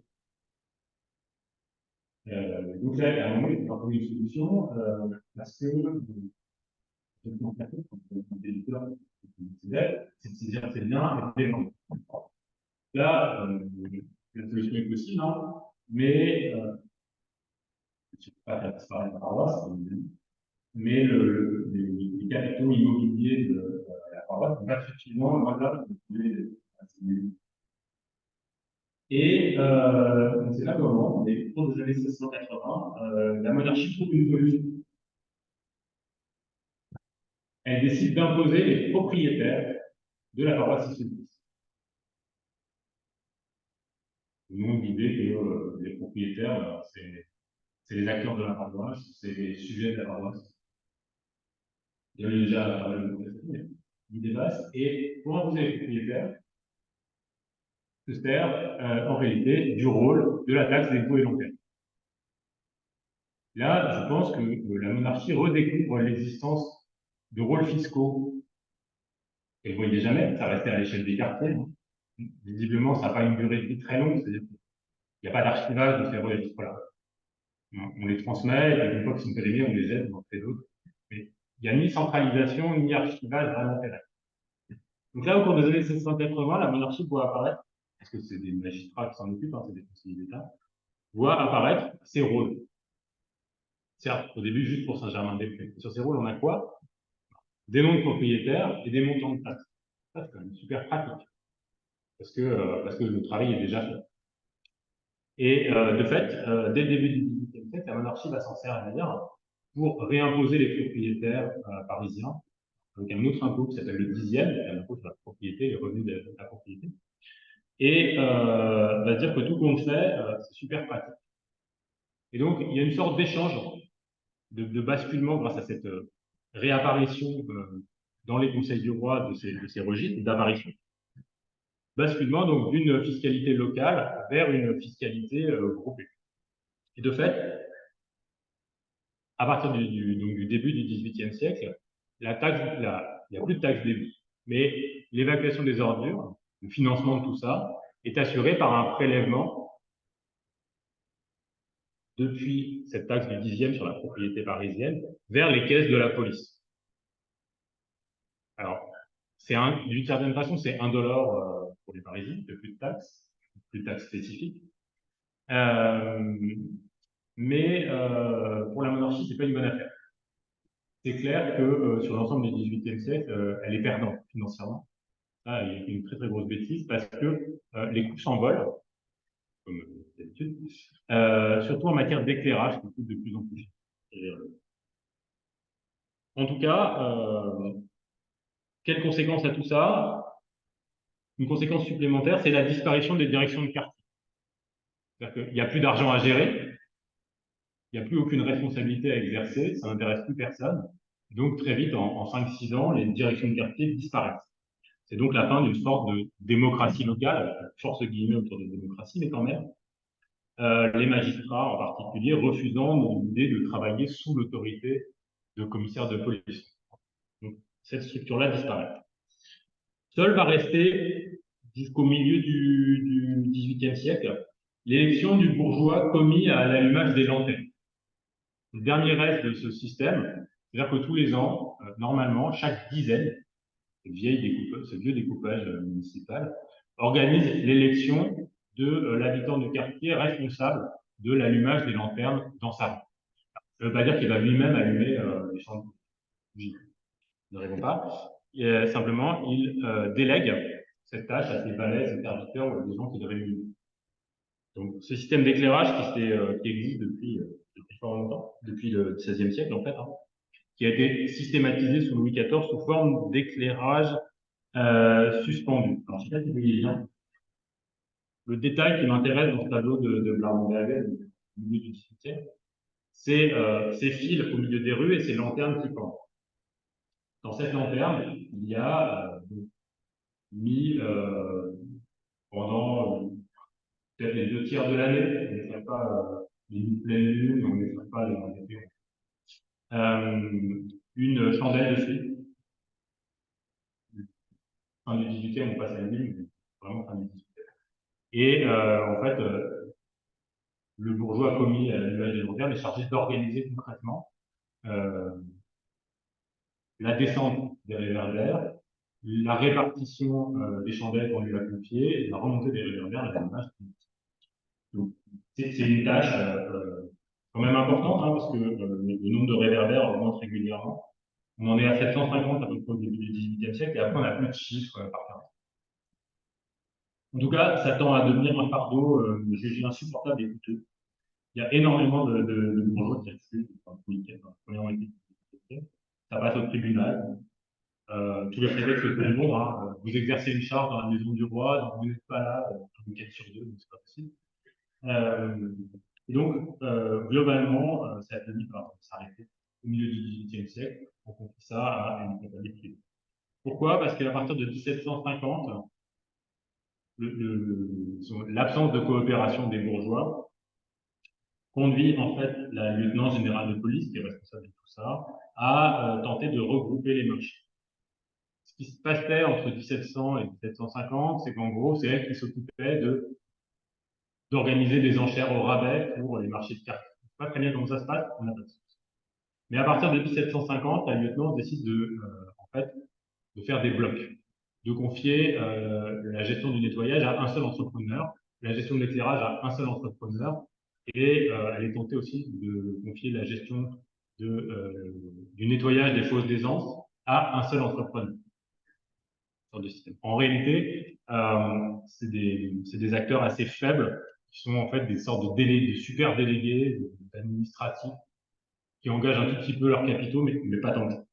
Donc là, à un moment, il faut trouver une solution parce que c'est de saisir ses biens et de les vendre. Là, la solution est possible, hein, mais je ne peux pas faire disparaître la paroisse, mais les capitaux immobiliers de la paroisse sont pas suffisamment valables pour pouvoir et c'est là comment, au cours des années 1680, la monarchie trouve une solution. Elle décide d'imposer les propriétaires de la paroisse Saint-Sulpice. Tout le monde l'idée que les propriétaires, c'est les acteurs de la paroisse, c'est les sujets de la paroisse. Il y a déjà pas mal de contestations, l'idée basse. Et pour imposer les propriétaires, se sert en réalité du rôle de la taxe des dépôts et l'enquête. Là, je pense que la monarchie redécouvre l'existence de rôles fiscaux. Elle ne voyait jamais, ça restait à l'échelle des quartiers. Visiblement, ça n'a pas une durée de vie très longue, c'est-à-dire qu'il n'y a pas d'archivage de ces registres-là. On les transmet, et une fois qu'ils sont périmés, on les jette, on en fait d'autres. Mais il n'y a ni centralisation, ni archivage vraiment terrestre. Donc là, au cours des années 1780, la monarchie voit apparaître, parce que c'est des magistrats qui s'en occupent, hein, c'est des conseillers d'État, voit apparaître ces rôles. Certes, au début, juste pour Saint-Germain-des-Prés. Sur ces rôles, on a quoi? Des noms de propriétaires et des montants de taxes. Ça, c'est quand même super pratique. parce que le travail est déjà fait. Et de fait, dès le début du XVIIIe siècle, la monarchie va s'en servir pour réimposer les propriétaires parisiens, avec un autre impôt qui s'appelle le 10e, l'impôt sur la propriété, les revenus de la propriété, et va dire que tout compte fait, c'est super pratique. Et donc, il y a une sorte d'échange, de basculement grâce à cette réapparition dans les conseils du roi de ces registres d'apparition. Basculement donc d'une fiscalité locale vers une fiscalité groupée. Et de fait, à partir du début du XVIIIe siècle, il n'y a plus de taxe débit, mais l'évacuation des ordures, le financement de tout ça, est assuré par un prélèvement depuis cette taxe du 10e sur la propriété parisienne vers les caisses de la police. Alors, d'une certaine façon, c'est indolore pour les Parisiens, il n'y a plus de taxes spécifiques. Mais pour la monarchie, c'est pas une bonne affaire. C'est clair que sur l'ensemble du XVIIIe siècle, elle est perdante financièrement. Ça, il y a une très très grosse bêtise parce que les coûts s'envolent, comme d'habitude, surtout en matière d'éclairage qui coûte de plus en plus cher. En tout cas, quelle conséquence à tout ça? Une conséquence supplémentaire, c'est la disparition des directions de quartier. C'est-à-dire qu'il n'y a plus d'argent à gérer, il n'y a plus aucune responsabilité à exercer, ça n'intéresse plus personne. Donc très vite, en 5-6 ans, les directions de quartier disparaissent. C'est donc la fin d'une sorte de démocratie locale, force guillemets autour de démocratie, mais quand même, les magistrats en particulier refusant l'idée de travailler sous l'autorité de commissaires de police. Donc cette structure-là disparaît. Seul va rester, jusqu'au milieu du XVIIIe siècle, l'élection du bourgeois commis à l'allumage des lanternes. Le dernier reste de ce système, c'est-à-dire que tous les ans, normalement, chaque dizaine, ce vieux découpage municipal, organise l'élection de l'habitant du quartier responsable de l'allumage des lanternes dans sa rue. Ça ne veut pas dire qu'il va lui-même allumer les chandelles. Ne rêvons pas. Simplement, il délègue cette tâche à ses valets, ses serviteurs ou à des gens qui le réunissent. Donc, ce système d'éclairage qui existe depuis fort longtemps, depuis le XVIe siècle en fait, qui a été systématisé sous Louis XIV sous forme d'éclairage suspendu. Alors, je ne sais pas si vous voyez bien. Le détail qui m'intéresse dans ce tableau de Blarmont-Berger, au milieu du XVIIIe, c'est ces fils au milieu des rues et ces lanternes qui pendent. Dans cette lanterne, il y a mis pendant peut-être les 2 tiers de l'année, on ne ferait pas les pleines lunes, on ne ferait pas les été, une chandelle dessus. Fin du 18e, on passe à la lune, mais vraiment fin du 18e. Et en fait, le bourgeois commis à l'allumage des lanternes est chargé d'organiser concrètement la descente des réverbères, la répartition des chandelles qu'on lui a confiées, et la remontée des réverbères à l'allumage. Donc, c'est une tâche quand même importante, parce que le nombre de réverbères augmente régulièrement. On en est à 750 à peu près au début du XVIIIe siècle, et après on n'a plus de chiffres par carte. En tout cas, ça tend à devenir un fardeau jugé insupportable et coûteux. Il y a énormément de bourgeois qui refusent, ça passe au tribunal. Tous les prétextes que tout le monde, vous exercez une charge dans la maison du roi, donc vous n'êtes pas là, un week-end sur 2, donc c'est pas possible. Et donc, globalement, ça a fini par s'arrêter au milieu du XVIIIe siècle. On confie ça à une compagnie privée. Pourquoi? Parce qu'à partir de 1750, l'absence de coopération des bourgeois conduit en fait la lieutenant générale de police, qui est responsable de tout ça, à tenter de regrouper les marchés. Ce qui se passait entre 1700 et 1750, c'est qu'en gros, c'est elle qui s'occupait d'organiser des enchères au rabais pour les marchés de cartes. Je ne sais pas très bien comment ça se passe, on n'a pas de souci. Mais à partir de 1750, la lieutenant décide de faire des blocs, de confier la gestion du nettoyage à un seul entrepreneur, la gestion de l'éclairage à un seul entrepreneur, et elle est tentée aussi de confier la gestion du nettoyage des fosses d'aisance à un seul entrepreneur. sorte de système. En réalité, c'est des acteurs assez faibles qui sont en fait des sortes de délégués, de super délégués, d'administratifs, qui engagent un tout petit peu leurs capitaux, mais pas tant que ça.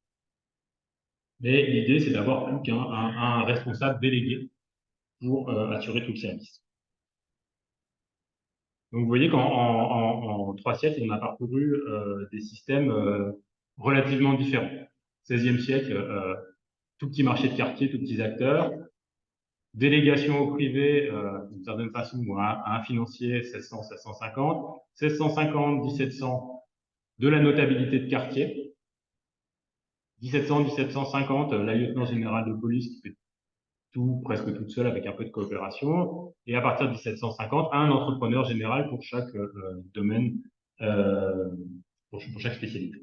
Mais l'idée, c'est d'avoir plus qu'un responsable délégué pour assurer tout le service. Donc vous voyez qu'en 3 siècles, on a parcouru des systèmes relativement différents. 16e siècle, tout petit marché de quartier, tout petits acteurs, délégation au privé, d'une certaine façon, à un financier, 1600-1650, 1650-1700, de la notabilité de quartier, 1700-1750, la lieutenant générale de police qui fait tout, presque toute seule avec un peu de coopération, et à partir de 1750, un entrepreneur général pour chaque domaine, pour chaque spécialité.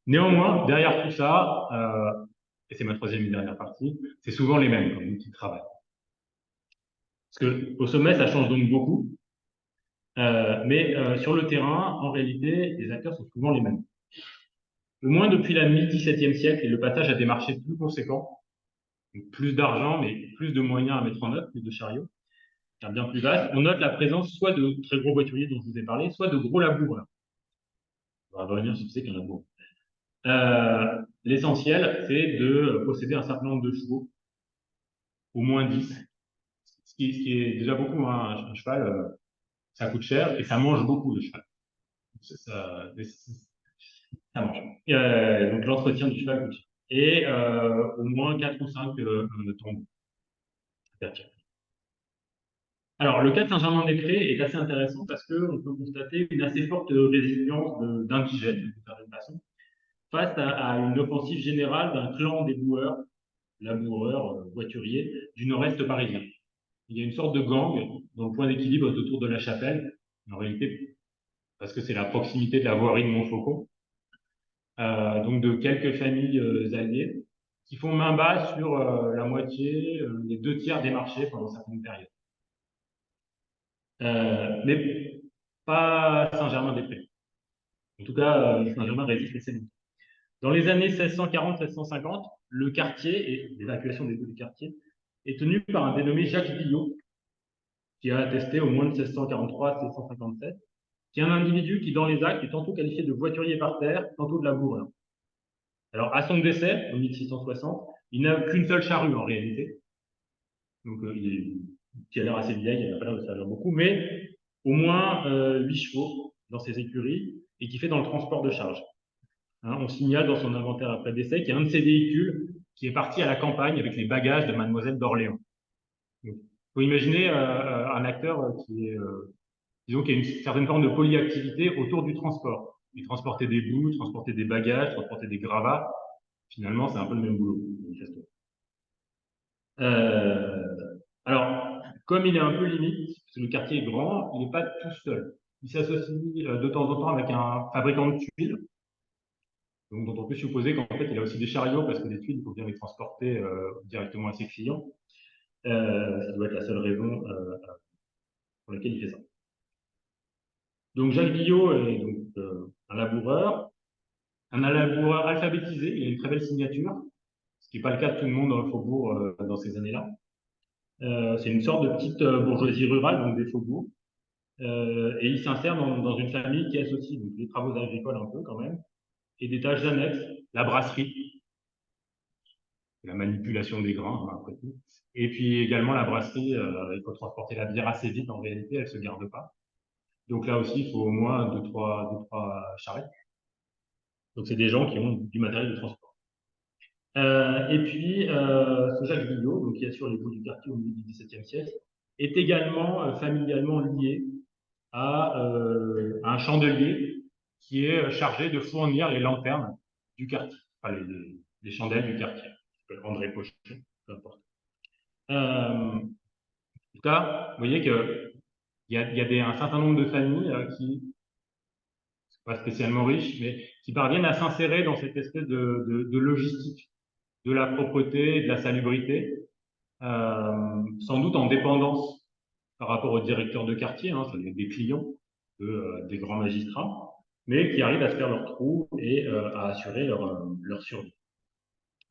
Néanmoins, derrière tout ça, et c'est ma troisième et dernière partie, c'est souvent les mêmes comme outils de travail. Parce que au sommet, ça change donc beaucoup, mais sur le terrain, en réalité, les acteurs sont souvent les mêmes. Au moins depuis la mi-XVIIe siècle et le passage à des marchés plus conséquents, plus d'argent, mais plus de moyens à mettre en œuvre, plus de chariots, bien plus vaste, on note la présence soit de très gros voituriers dont je vous ai parlé, soit de gros laboureurs. On va revenir sur ce que c'est qu'un labour. L'essentiel, c'est de posséder un certain nombre de chevaux, au moins 10, ce qui est déjà beaucoup. Un cheval, ça coûte cher et ça mange beaucoup, le cheval. Ça mange. Donc l'entretien du cheval coûte cher. Et au moins 4 ou 5 tombeaux. Alors, le cas de Saint-Germain-des-Prés est assez intéressant parce qu'on peut constater une assez forte résilience d'indigènes, d'une certaine façon, face à une offensive générale d'un clan des boueurs, laboureurs, voituriers, du nord-est parisien. Il y a une sorte de gang dont le point d'équilibre est autour de la Chapelle, en réalité, parce que c'est la proximité de la voirie de Montfaucon, donc de quelques familles alliées, qui font main basse sur la moitié, les 2 tiers des marchés pendant certaines périodes. Mais pas Saint-Germain-des-Prés. En tout cas, Saint-Germain résiste assez longtemps. Dans les années 1640-1650, le quartier, et l'évacuation des eaux du quartier, est tenu par un dénommé Jacques Billot, qui a attesté au moins de 1643-1657, qui est un individu qui, dans les actes, est tantôt qualifié de voiturier par terre, tantôt de laboureur. Alors, à son décès, en 1660, il n'a qu'une seule charrue en réalité. Donc, qui a l'air assez vieille, il n'a pas l'air de servir beaucoup, mais au moins 8 chevaux dans ses écuries et qui fait dans le transport de charge. Hein, on signale dans son inventaire après décès qu'il y a un de ses véhicules qui est parti à la campagne avec les bagages de Mademoiselle d'Orléans. Il faut imaginer un acteur disons, qui a une certaine forme de polyactivité autour du transport. Il transportait des bouts, transportait des bagages, transportait des gravats. Finalement, c'est un peu le même boulot. Alors, comme il est un peu limite, parce que le quartier est grand, il n'est pas tout seul. Il s'associe de temps en temps avec un fabricant de tuiles, donc dont on peut supposer qu'en fait, il a aussi des chariots, parce que les tuiles, il faut bien les transporter directement à ses clients. Ça doit être la seule raison pour laquelle il fait ça. Donc, Jacques Billot est donc un laboureur alphabétisé, il a une très belle signature, ce qui n'est pas le cas de tout le monde dans le faubourg dans ces années-là. C'est une sorte de petite bourgeoisie rurale, donc des faubourgs. Et il s'insère dans une famille qui associe donc, les travaux agricoles un peu quand même, et des tâches annexes, la brasserie, la manipulation des grains, hein, après tout. Et puis également la brasserie, il faut transporter la bière assez vite en réalité, elle ne se garde pas. Donc là aussi, il faut au moins deux, trois charrettes. Donc c'est des gens qui ont du matériel de transport. Et puis, ce Jacques Billot, donc, qui assure les bouts du quartier au milieu du XVIIe siècle, est également familialement lié à un chandelier qui est chargé de fournir les lanternes du quartier, enfin les chandelles du quartier. André Pochet, peu importe. En tout cas, vous voyez qu'il y a un certain nombre de familles qui, pas spécialement riches, mais qui parviennent à s'insérer dans cette espèce de logistique de la propreté et de la salubrité, sans doute en dépendance par rapport aux directeurs de quartier, hein, ça des clients des grands magistrats, mais qui arrivent à se faire leur trou et à assurer leur survie,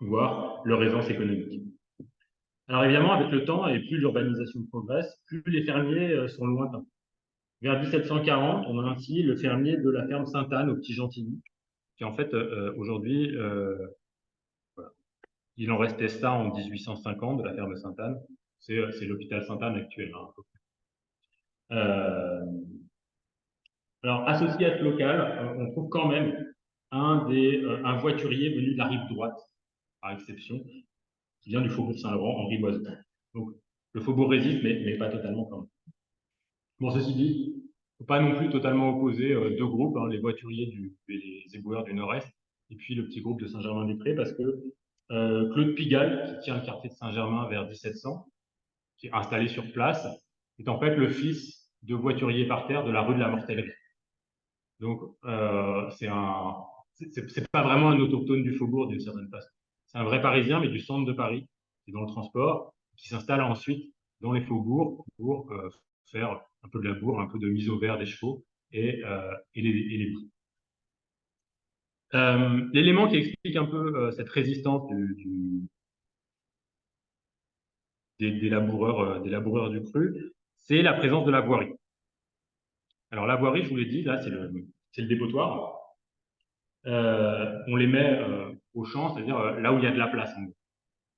voire leur aisance économique. Alors évidemment, avec le temps, et plus l'urbanisation progresse, plus les fermiers sont lointains. Vers 1740, on a ainsi le fermier de la ferme Sainte-Anne au Petit-Gentilly, qui en fait, aujourd'hui, voilà. Il en restait ça en 1850 de la ferme Sainte-Anne. C'est l'hôpital Sainte-Anne actuel, hein. Alors, associé à ce local, on trouve quand même un voiturier venu de la rive droite, par exception, qui vient du faubourg Saint-Laurent, Henri Boiseau. Donc, le faubourg résiste, mais pas totalement quand même. Bon, ceci dit, il ne faut pas non plus totalement opposer deux groupes, hein, les voituriers et les éboueurs du Nord-Est, et puis le petit groupe de Saint-Germain-des-Prés, parce que Claude Pigalle, qui tient le quartier de Saint-Germain vers 1700, qui est installé sur place, est en fait le fils de voiturier par terre de la rue de la Mortellerie. Donc, c'est pas vraiment un autochtone du faubourg d'une certaine façon. C'est un vrai Parisien, mais du centre de Paris, qui est dans le transport, qui s'installe ensuite dans les faubourgs pour faire un peu de labour, un peu de mise au vert des chevaux et les bris. L'élément qui explique un peu cette résistance des laboureurs du cru, c'est la présence de la voirie. Alors la voirie, je vous l'ai dit, là, c'est le dépotoir. On les met au champ, c'est-à-dire là où il y a de la place.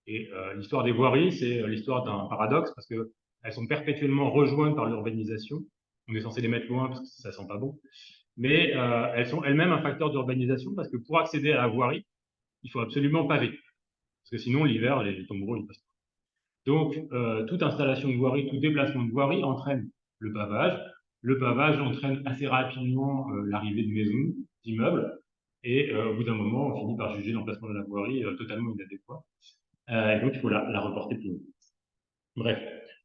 Et l'histoire des voiries, c'est l'histoire d'un paradoxe parce que elles sont perpétuellement rejointes par l'urbanisation. On est censé les mettre loin parce que ça sent pas bon. Mais elles sont elles-mêmes un facteur d'urbanisation parce que pour accéder à la voirie, il faut absolument paver. Parce que sinon, l'hiver, les tombereaux, ils passent pas. Donc, toute installation de voirie, tout déplacement de voirie entraîne le pavage. Le pavage entraîne assez rapidement l'arrivée de maisons, d'immeubles. Et au bout d'un moment, on finit par juger l'emplacement de la voirie totalement inadéquat. Et donc, il faut la reporter plus haut. Bref.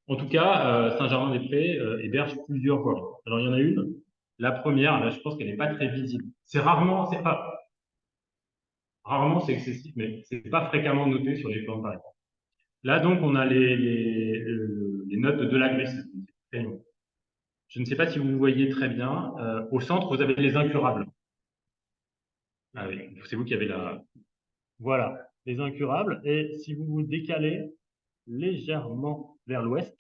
En tout cas, Saint-Germain-des-Prés héberge plusieurs voiries. Alors, il y en a une. La première, là, je pense qu'elle n'est pas très visible. Rarement c'est excessif, mais c'est pas fréquemment noté sur les plans de Paris. Là, donc, on a les notes de Delacroix. Je ne sais pas si vous voyez très bien. Au centre, vous avez les incurables. Ah oui, c'est vous qui avez la... Voilà, les incurables. Et si vous vous décalez légèrement vers l'ouest,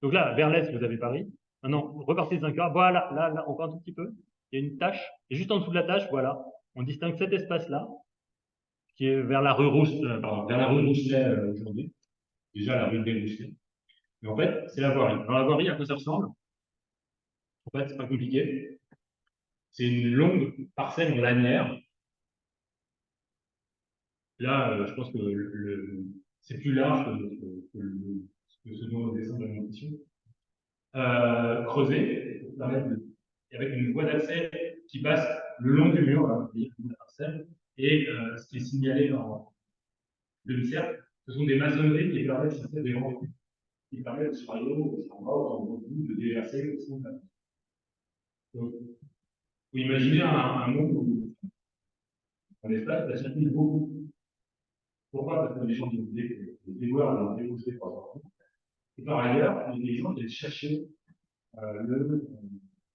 donc là, vers l'est, vous avez Paris. Maintenant, repartez des incurables. Voilà, là, encore un tout petit peu. Il y a une tache. Et juste en dessous de la tache, voilà, on distingue cet espace-là, qui est vers la rue vers la rue Rousselet aujourd'hui. Déjà, la rue des Rousselet. Mais en fait, c'est la voirie. Alors, la voirie, à quoi ça ressemble? En fait, c'est pas compliqué. C'est une longue parcelle en lanière. Là, je pense que c'est plus large que ce dont on descend de la mission. Creusé, avec une voie d'accès qui passe le long du mur, là, de la parcelle, et ce qui est signalé dans le cercle, ce sont des maçonneries qui permettent de faire des rangs, qui permettent sur un lot, en bas, en haut, de déverser le son de la. Donc, vous imaginez un monde où en espace, ça circule beaucoup. Pourquoi? Parce que les gens disaient que les joueurs ont débouché par exemple. Et par ailleurs, les gens allaient chercher le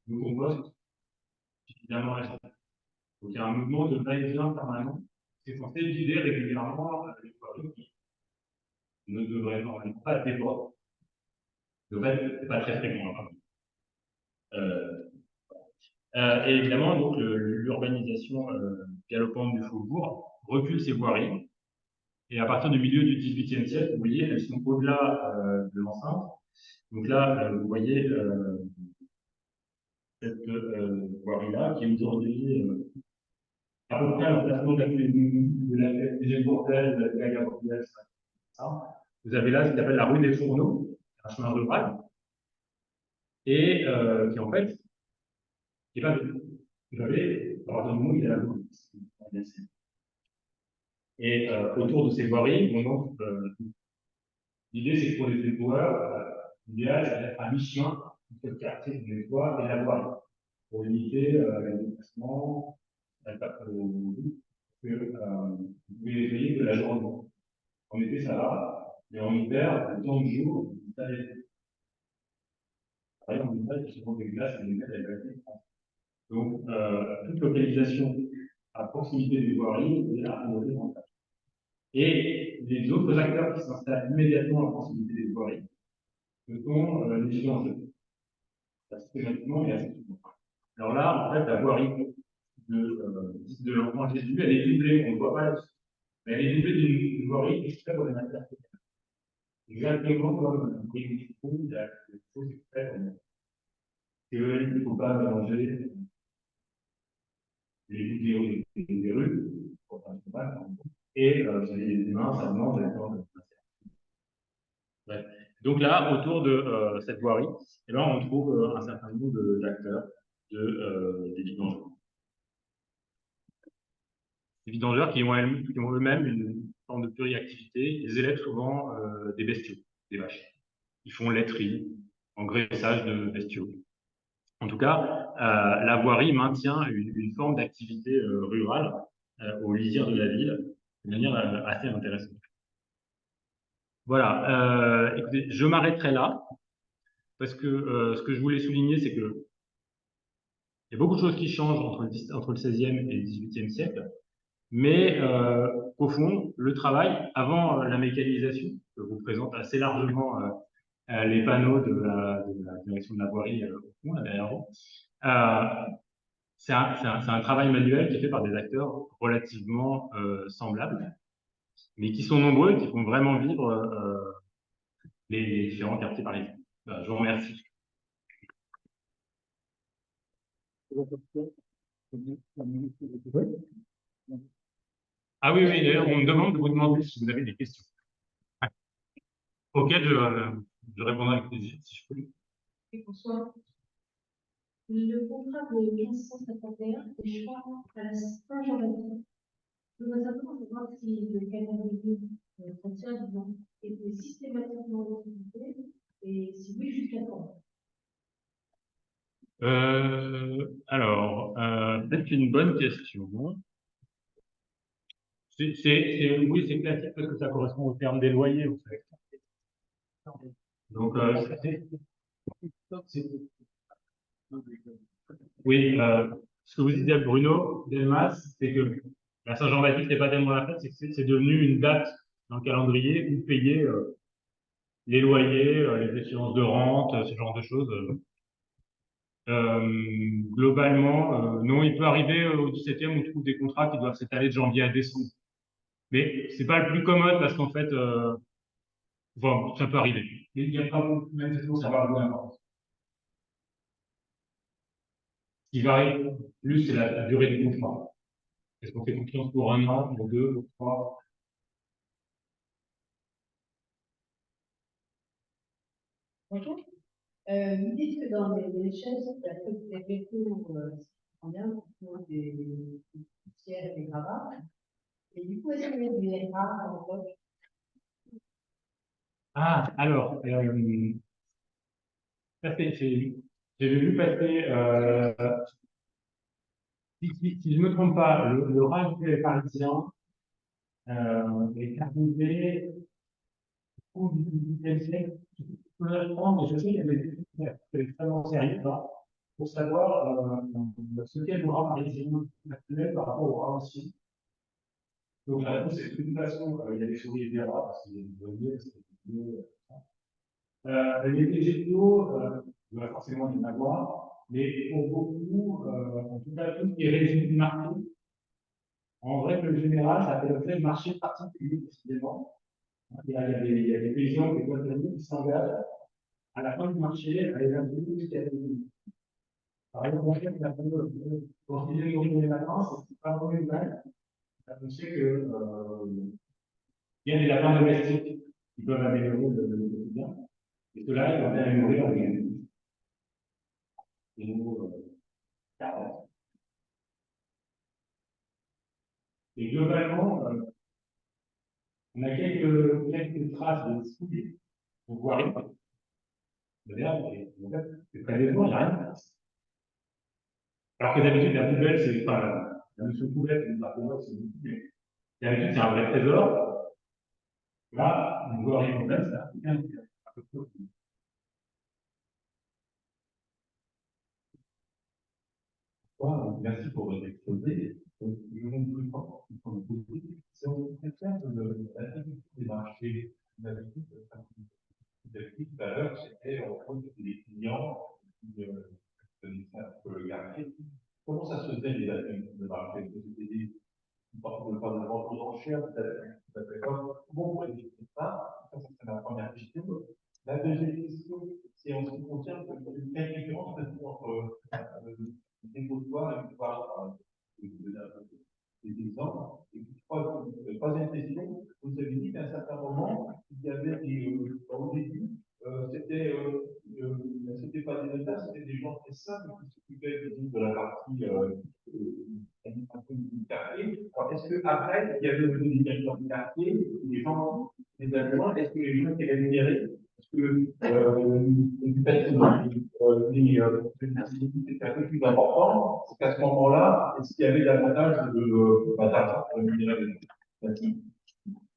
compost qui finalement reste. Donc il y a un mouvement de va-et-vient permanent. C'est censé vider régulièrement les poids qui ne devraient normalement pas être débordés. De fait, ce n'est pas très fréquent. Et évidemment, donc l'urbanisation galopante du faubourg recule ses voiries. Et à partir du milieu du XVIIIe siècle, vous voyez, elles sont au-delà de l'enceinte. Donc là, vous voyez cette voirie-là, qui est aujourd'hui à peu près l'emplacement de la deuxième bordel, de la gare Gabriel. Vous avez là ce qu'on appelle la rue des Fourneaux, un chemin rural, et qui en fait, qui est pas vous avez, à partir du moment où il y a la rue. Et autour de ces voiries, donc, l'idée c'est que pour les éboueurs, l'idéal c'est d'être à mi-chemin entre le quartier du nettoie et la voirie, pour limiter les déplacements, que vous pouvez les payer de la journée. En été, ça va, mais en hiver, le temps de jour, ça l'est. Par exemple, en hiver, il y a souvent des glaces et des glaces avec la glace. Donc, toute localisation à proximité des voiries est à priori rentable. Et les autres acteurs qui s'installent immédiatement à proximité des voiries, ce sont les vigilants systématiquement et assez souvent. Alors là, en fait, la voirie de l'enfant Jésus, elle est doublée, on ne voit pas là-dessus, mais elle est doublée d'une voirie exprès pour les matières fécales. Exactement comme un bruit de fond, il y a des choses exprès pour nous. Il ne faut pas mélanger les vidéos des rues, et les humains, ça demande des temps de Bref. Donc là, autour de cette voirie, eh ben, on trouve un certain nombre d'acteurs des vidangeurs. Des vidangeurs qui ont eux-mêmes une forme de pluriactivité. Ils élèvent souvent des bestiaux, des vaches. Ils font laiterie, engraissage de bestiaux. En tout cas, la voirie maintient une forme d'activité rurale au lisière de la ville, de manière assez intéressante. Voilà, écoutez, je m'arrêterai là, parce que ce que je voulais souligner, c'est que il y a beaucoup de choses qui changent entre le 16e et le 18e siècle, mais au fond, le travail, avant la mécanisation, que vous présente assez largement les panneaux de la direction de la voirie au fond, là derrière vous, c'est un travail manuel qui est fait par des acteurs relativement semblables, mais qui sont nombreux et qui font vraiment vivre les différents quartiers parisiens. Je vous remercie. Ah oui, oui, d'ailleurs, on me demande de vous demander si vous avez des questions auxquelles je répondrai avec plaisir, si je peux. Et bonsoir. Le contrat de 1551 est choix à la Saint-Jean-Baptiste. Je voudrais simplement savoir si le calendrier chrétien était systématiquement utilisé et si oui, jusqu'à quand. Alors, c'est une bonne question. Oui, c'est classique parce que ça correspond au terme des loyers, vous savez. Donc, oui, ce que vous disiez, Bruno Delmas, c'est que la Saint-Jean-Baptiste n'est pas tellement la fête, c'est que c'est devenu une date dans le calendrier où payer les loyers, les échéances de rente, ce genre de choses. Globalement, non, il peut arriver au 17e, on trouve des contrats qui doivent s'étaler de janvier à décembre. Mais c'est pas le plus commode parce qu'en fait, bon, ça peut arriver. Il n'y a pas même si ça va avoir l'importance. Ce qui varie plus, c'est la durée du contrat. Est-ce qu'on fait confiance pour un an, pour deux, pour trois? Bonjour. Vous dites que dans les chaises, la côte des vétos, on vient pour des poussières et des gravats. Et du coup, est-ce qu'il y a des rats en bloc? Ah, alors, ça j'ai vu passer, si je ne me trompe pas, le rageux parisien est arrivé au XVIIIe siècle. Je peux répondre, mais je sais qu'il y avait des critères extrêmement sérieux là, pour savoir ce qu'est le rat parisien actuel par rapport au rat ancien. Donc la réponse est de toute façon, il y a des souris et des rats, parce qu'il y a des douaniers, les végétaux, il va forcément y en avoir, mais pour beaucoup, en tout cas, tout ce qui est régime du marché, en règle générale, ça fait l'objet de marchés particuliers, précisément. Il y a des paysans, des cloisonniers qui s'engagent à la fin du marché à évaluer tout ce qu'il y a de nouveau. Par exemple, on sait que quand il est nourri les matins, c'est pas vraiment une blague. On sait que il y a des lapins domestiques qui peuvent améliorer le quotidien. Et ceux-là, ils vont bien les nourrir avec des nouveaux carottes. Et globalement, on a quelques traces de souillés. Vous voyez, c'est très décevant, il n'y a rien. Alors que d'habitude, la poubelle, c'est pas la notion de poubelle, c'est pas pour c'est beaucoup, mais d'habitude, c'est un vrai trésor. Là, on voit rien comme ça. Wow, merci pour votre exposé. Donc, je vais vous prendre une question. des marchés, d'habitude, tout à l'heure, c'était en gros les clients qui connaissaient un peu le quartier. Comment ça se faisait les activités de marché? C'était des pas de vente aux enchères, peut-être. Comment on pourrait définir ça? Ça, c'est la première question. La deuxième question, c'est en ce qui concerne quelle différence entre dépotoir et pouvoir des exemples. Et puis, troisième question, vous avez dit qu'à un certain moment, il y avait des, au début, c'était pas des notaires, c'était des gens très simples qui s'occupaient de la partie un peu du quartier. Alors, est-ce qu'après, il y avait des directeurs du quartier, des gens, des adjoints, est-ce que les gens étaient rémunérés? Est-ce que le fait que c'était un peu plus important, c'est qu'à ce moment-là, est-ce qu'il y avait davantage d'argent pour rémunérer les gens? Merci.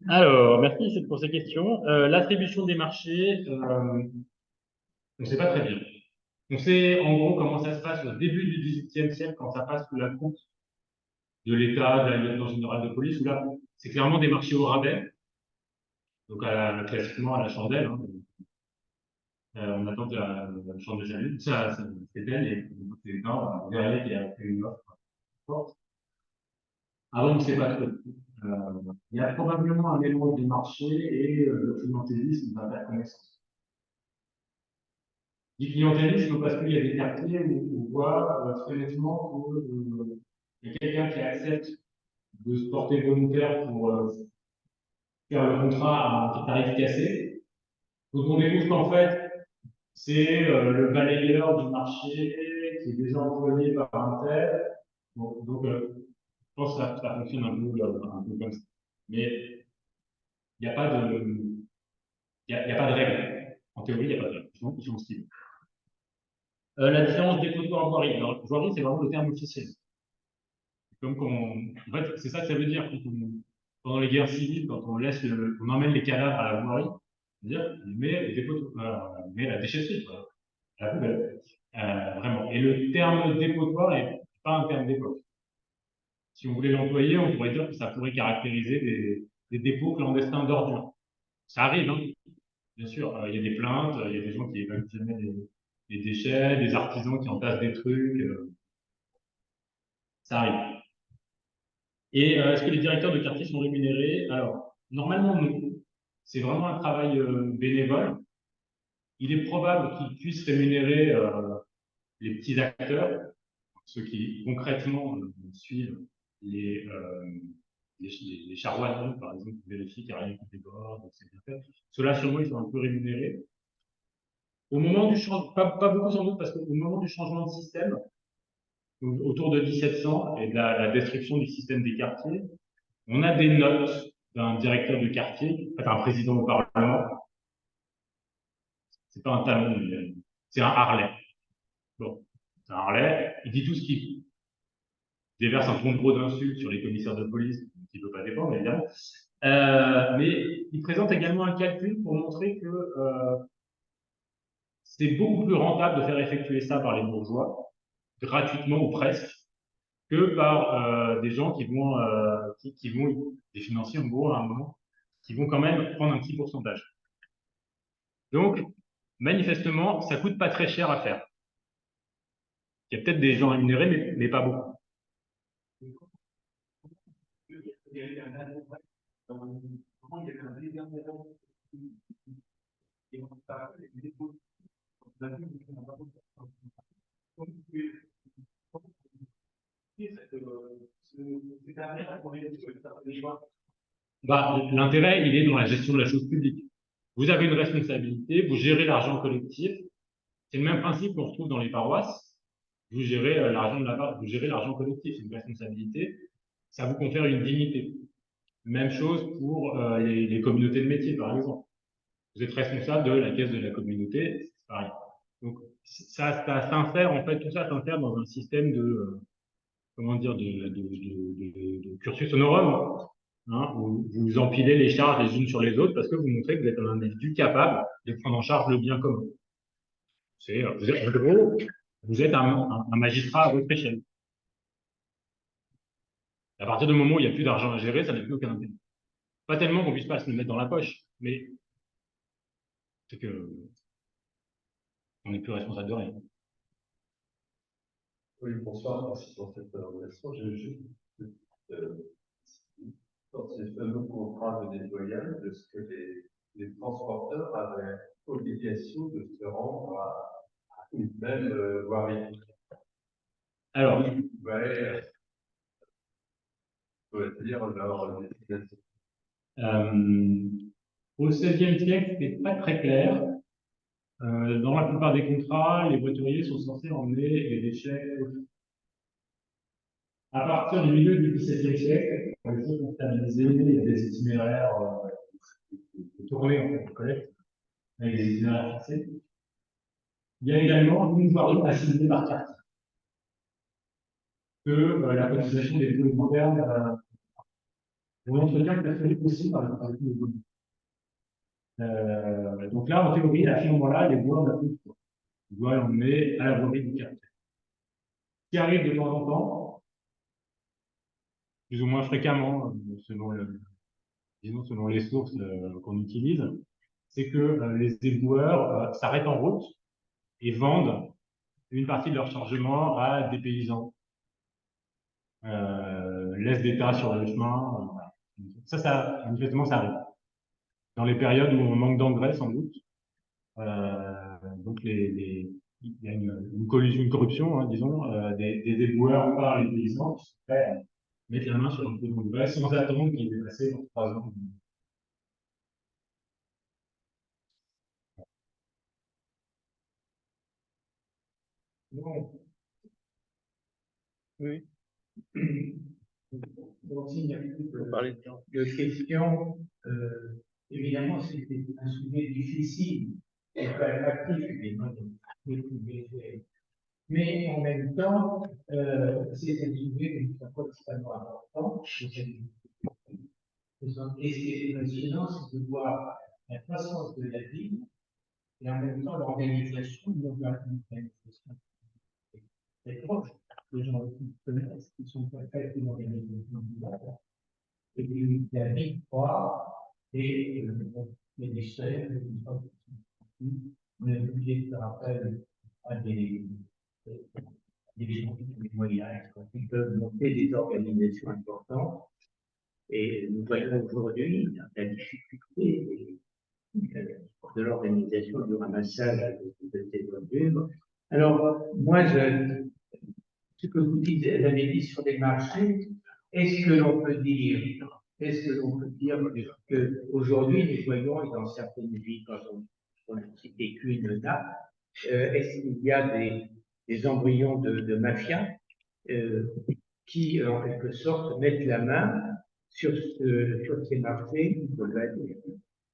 Alors, merci pour ces questions. L'attribution des marchés, on ne sait pas très bien. On sait en gros comment ça se passe au début du XVIIIe siècle, quand ça passe sous la coupe de l'État, de la lieutenant générale de police, où là, c'est clairement des marchés au rabais, donc classiquement à la chandelle. Hein. On attend que la chandelle s'allume, ça s'éteigne, et c'est éteint, on verrait qu'il y a une offre forte. Avant, on ne sait pas trop. Il y a probablement un mélange des marchés et le clientélisme d'interconnaissance. Du clientélisme parce qu'il y a des quartiers où on voit très nettement qu'il y a quelqu'un qui accepte de se porter volontaire pour faire le contrat à un tarif cassé. Donc on découvre qu'en fait, c'est le balayeur du marché qui est déjà employé par un tel. Donc je pense que ça fonctionne un peu comme ça. Mais il n'y a pas de règle. En théorie, il n'y a pas de règle. Ils sont styles. La différence dépotoir voirie. Alors, voirie, c'est vraiment le terme officiel. Comme en fait, c'est ça que ça veut dire. Pendant les guerres civiles, quand on emmène les cadavres à la voirie, c'est-à-dire, on met la déchetterie, quoi, à la poubelle. Vraiment. Et le terme dépotoir n'est pas un terme d'époque. Si on voulait l'employer, on pourrait dire que ça pourrait caractériser des dépôts clandestins d'ordures. Ça arrive, hein. Bien sûr, il y a des plaintes, il y a des gens qui évacuent jamais les déchets, des artisans qui entassent des trucs. Ça arrive. Et est-ce que les directeurs de quartier sont rémunérés? Alors, normalement, non. C'est vraiment un travail bénévole. Il est probable qu'ils puissent rémunérer les petits acteurs, ceux qui concrètement suivent les, les charrois, par exemple, qui vérifient qu'il n'y a rien qui déborde, donc c'est bien fait. Ceux-là, sûrement, ils sont un peu rémunérés. Au moment du changement, pas beaucoup sans doute, parce qu'au moment du changement de système, autour de 1700 et de la destruction du système des quartiers, on a des notes d'un directeur de quartier, en fait, un président au Parlement. C'est pas un talon, mais c'est un Harley. Bon, c'est un Harley. Il dit tout ce qu'il déverse un tombereau d'insultes sur les commissaires de police, qui ne peut pas dépendre, évidemment. Mais il présente également un calcul pour montrer que c'est beaucoup plus rentable de faire effectuer ça par les bourgeois, gratuitement ou presque, que par des gens qui vont, des financiers en gros à un moment, qui vont quand même prendre un petit pourcentage. Donc, manifestement, ça coûte pas très cher à faire. Il y a peut-être des gens rémunérés, mais pas beaucoup. Bah, l'intérêt, il est dans la gestion de la chose publique. Vous avez une responsabilité, vous gérez l'argent collectif. C'est le même principe qu'on retrouve dans les paroisses. Vous gérez l'argent de la part, vous gérez l'argent collectif, c'est une responsabilité. Ça vous confère une dignité. Même chose pour les communautés de métiers, par exemple. Vous êtes responsable de la caisse de la communauté, c'est pareil. Donc, ça s'insère, en fait, tout ça s'insère dans un système de, comment dire, de cursus honorum, hein, où vous empilez les charges les unes sur les autres parce que vous montrez que vous êtes un individu capable de prendre en charge le bien commun. Vous êtes, en gros, vous êtes un magistrat à votre échelle. À partir du moment où il n'y a plus d'argent à gérer, ça n'a plus aucun intérêt. Pas tellement qu'on puisse pas se le mettre dans la poche, mais c'est que on n'est plus responsable de rien. Oui, bonsoir, merci pour cette présentation. J'ai juste euh, dans ces fameux contrats de nettoyage, est-ce que les transporteurs avaient obligation de se rendre à une même voirie? Alors, Ouais, on peut dire leur destination. au XVIe siècle, c'était pas très clair. Dans la plupart des contrats, les voituriers sont censés emmener les déchets. À partir du milieu du XVIIe siècle, les choses sont stabilisées, il y a des itinéraires tournés en fait, de collecte, avec des itinéraires fixés. Il y a également une voirie assignée par quartier. Que la cotisation des plus modernes, on entretient que la fait aussi par le travail de donc là, en théorie, à ce moment-là, les voies n'ont plus de choix. Les voies, on met à la voirie du quartier. Ce qui arrive de temps en temps, plus ou moins fréquemment, selon les sources qu'on utilise, c'est que les éboueurs s'arrêtent en route et vendent une partie de leur chargement à des paysans. Laissent des tas sur le chemin. Voilà. Manifestement, ça arrive. Dans les périodes où on manque d'engrais, sans doute. Donc, il y a une corruption, hein, disons, des éboueurs par les paysans qui sont prêts à mettre la main sur un peu d'engrais sans attendre qu'il ait passé 3 ans. Bon. Oui. Donc, s'il n'y a plus de questions, évidemment, c'était un sujet difficile et très actif, mais en même temps, c'est un sujet qui est extrêmement important. Et ce qui est passionnant, c'est de voir la croissance de la ville et en même temps l'organisation de l'organisation. C'est proche. Les gens qui connaissent, qui sont pas faits une organisation et puis la victoire et les déchets, on est obligé de faire appel à des gens des moyens qui peuvent monter des organisations importantes. Et nous voyons aujourd'hui la difficulté de l'organisation du ramassage de ces ordures. Alors, moi, ce que vous avez dit sur les marchés, est-ce que l'on peut dire qu'aujourd'hui, nous voyons, et dans certaines villes, quand on ne citait qu'une là, est-ce qu'il y a des embryons de mafia qui, en quelque sorte, mettent la main sur ces marchés,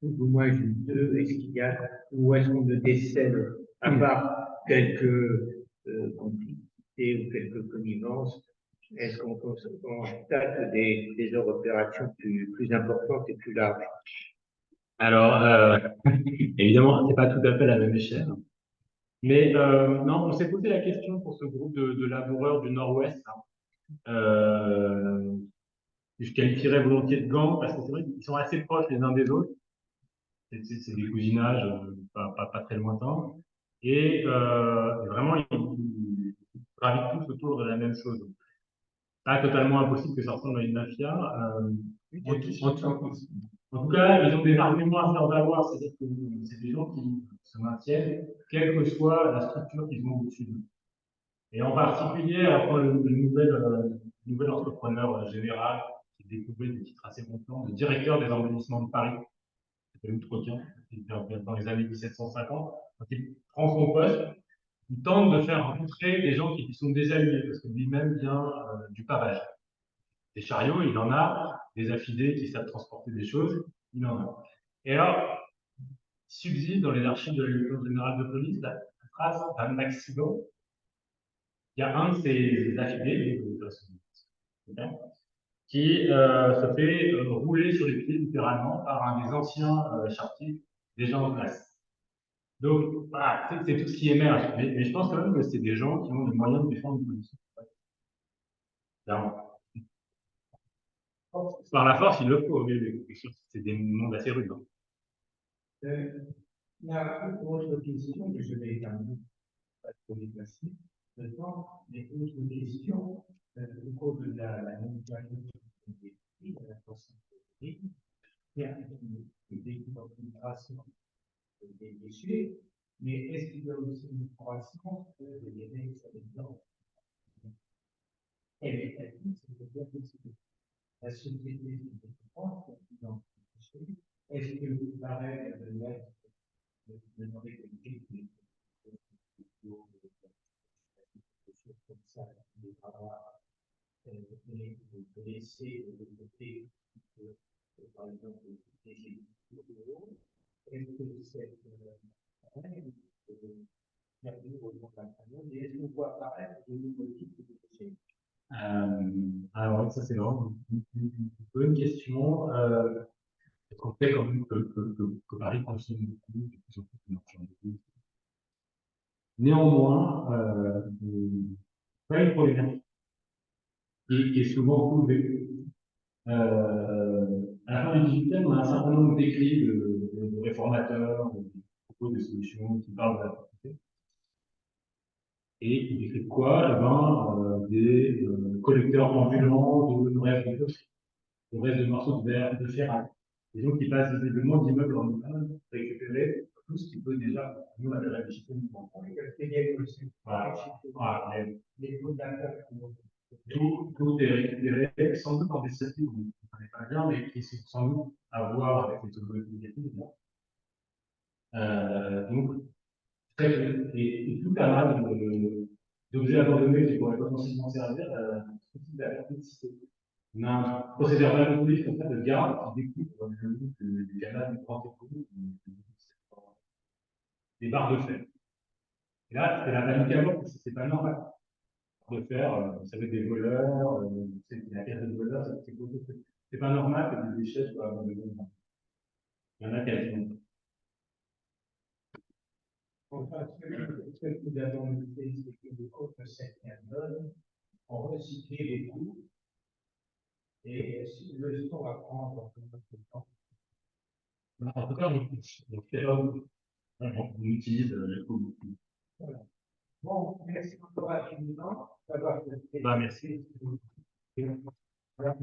plus ou moins juteux, est-ce qu'il y a, ou est-ce qu'on ne décèle, à part quelques complicités ou quelques connivences, est-ce qu'on constate des opérations plus importantes et plus larges? Alors, évidemment, c'est pas tout à fait la même échelle. Mais non, on s'est posé la question pour ce groupe de laboureurs du Nord-Ouest, que je qualifierais volontiers de gangs, parce que c'est vrai qu'ils sont assez proches les uns des autres. C'est des cousinages pas très lointains. Et vraiment, ils gravitent tous autour de la même chose. Pas totalement impossible que ça ressemble à une mafia. En tout cas, ils ont des arguments à faire valoir, c'est-à-dire que c'est des gens qui se maintiennent, quelle que soit la structure qu'ils ont au-dessus d'eux. Et en particulier, après le nouvel entrepreneur général qui découvrait des titres assez montants, le directeur des embellissements de Paris, qui s'appelle Outrequin, dans les années 1750, quand il prend son poste, il tente de faire rencontrer des gens qui sont des alliés, parce que lui-même vient du pavage. Des chariots, il en a, des affidés qui savent transporter des choses, il en a. Et alors, subsiste dans les archives de la Lieutenant générale de police la trace d'un accident. Il y a un de ces affidés, qui se fait rouler sur les pieds littéralement par un des anciens charretiers déjà en place. Donc, voilà, c'est tout ce qui émerge. Mais je pense quand même que c'est des gens qui ont les moyens de défendre une position. Clairement. Par la force, il le faut, mais c'est des mondes assez rudes. Hein. Il y a une autre question que je vais également pas trop déplacer le temps, mais une autre question au cours de la mondialisation des prix, de la croissance des prix, il y a une déconcentration des déchets, mais est-ce qu'il y a aussi une croissance des risques là-dedans? Elle est active, c'est-à-dire que la société se développe dans les déchets. Est-ce que la règle de l'être de demander quelque chose des choses comme ça, des travaux, et de laisser de côté, par exemple, des études, est-ce que cette règle perdue au long de la période, et est-ce qu'on voit apparaître de nouveaux types de déchets? Alors, ça, c'est vraiment une bonne question. Parce qu'on fait quand même que Paris consomme beaucoup, de plus en plus de marchandises. Néanmoins, pas une problématique qui est souvent soulevée. À la fin du 18e, on a un certain nombre d'écrits de réformateurs, qui proposent des solutions, qui parlent de la propriété. Et qui décrivent quoi? Eh ben, des collecteurs ambulants de reste de morceaux de verre, de ferraille. Des gens qui passent visiblement d'immeuble en immeuble, récupérer tout ce qui peut déjà, nous, on appelle la digitalisation. Voilà. Les mots d'accueil, Tout est récupéré, sans doute dans des statuts où on ne connaît pas bien, mais qui sont sans doute à voir avec les technologies négatives. Donc, et tout un tas d'objets abandonnés qui pourraient potentiellement servir à la plasticité. On a un procédé radiologique comme ça de garde qui découvre du canal du grand époux, des barres de fer. Et là, c'est la panique à bord, parce que c'est pas normal de faire, vous savez, des voleurs, c'est la case de voleurs, c'est pas normal que des déchets soient abandonnés. Il y en a quasiment. enfin, ce que nous avons noté, c'est que les autres certaines zones ont recyclé beaucoup. Et si le sont à prendre dans notre temps. En tout cas, on utilise les coûts beaucoup. Voilà. Bon, merci encore infiniment d'avoir fait. Bah, merci. Voilà.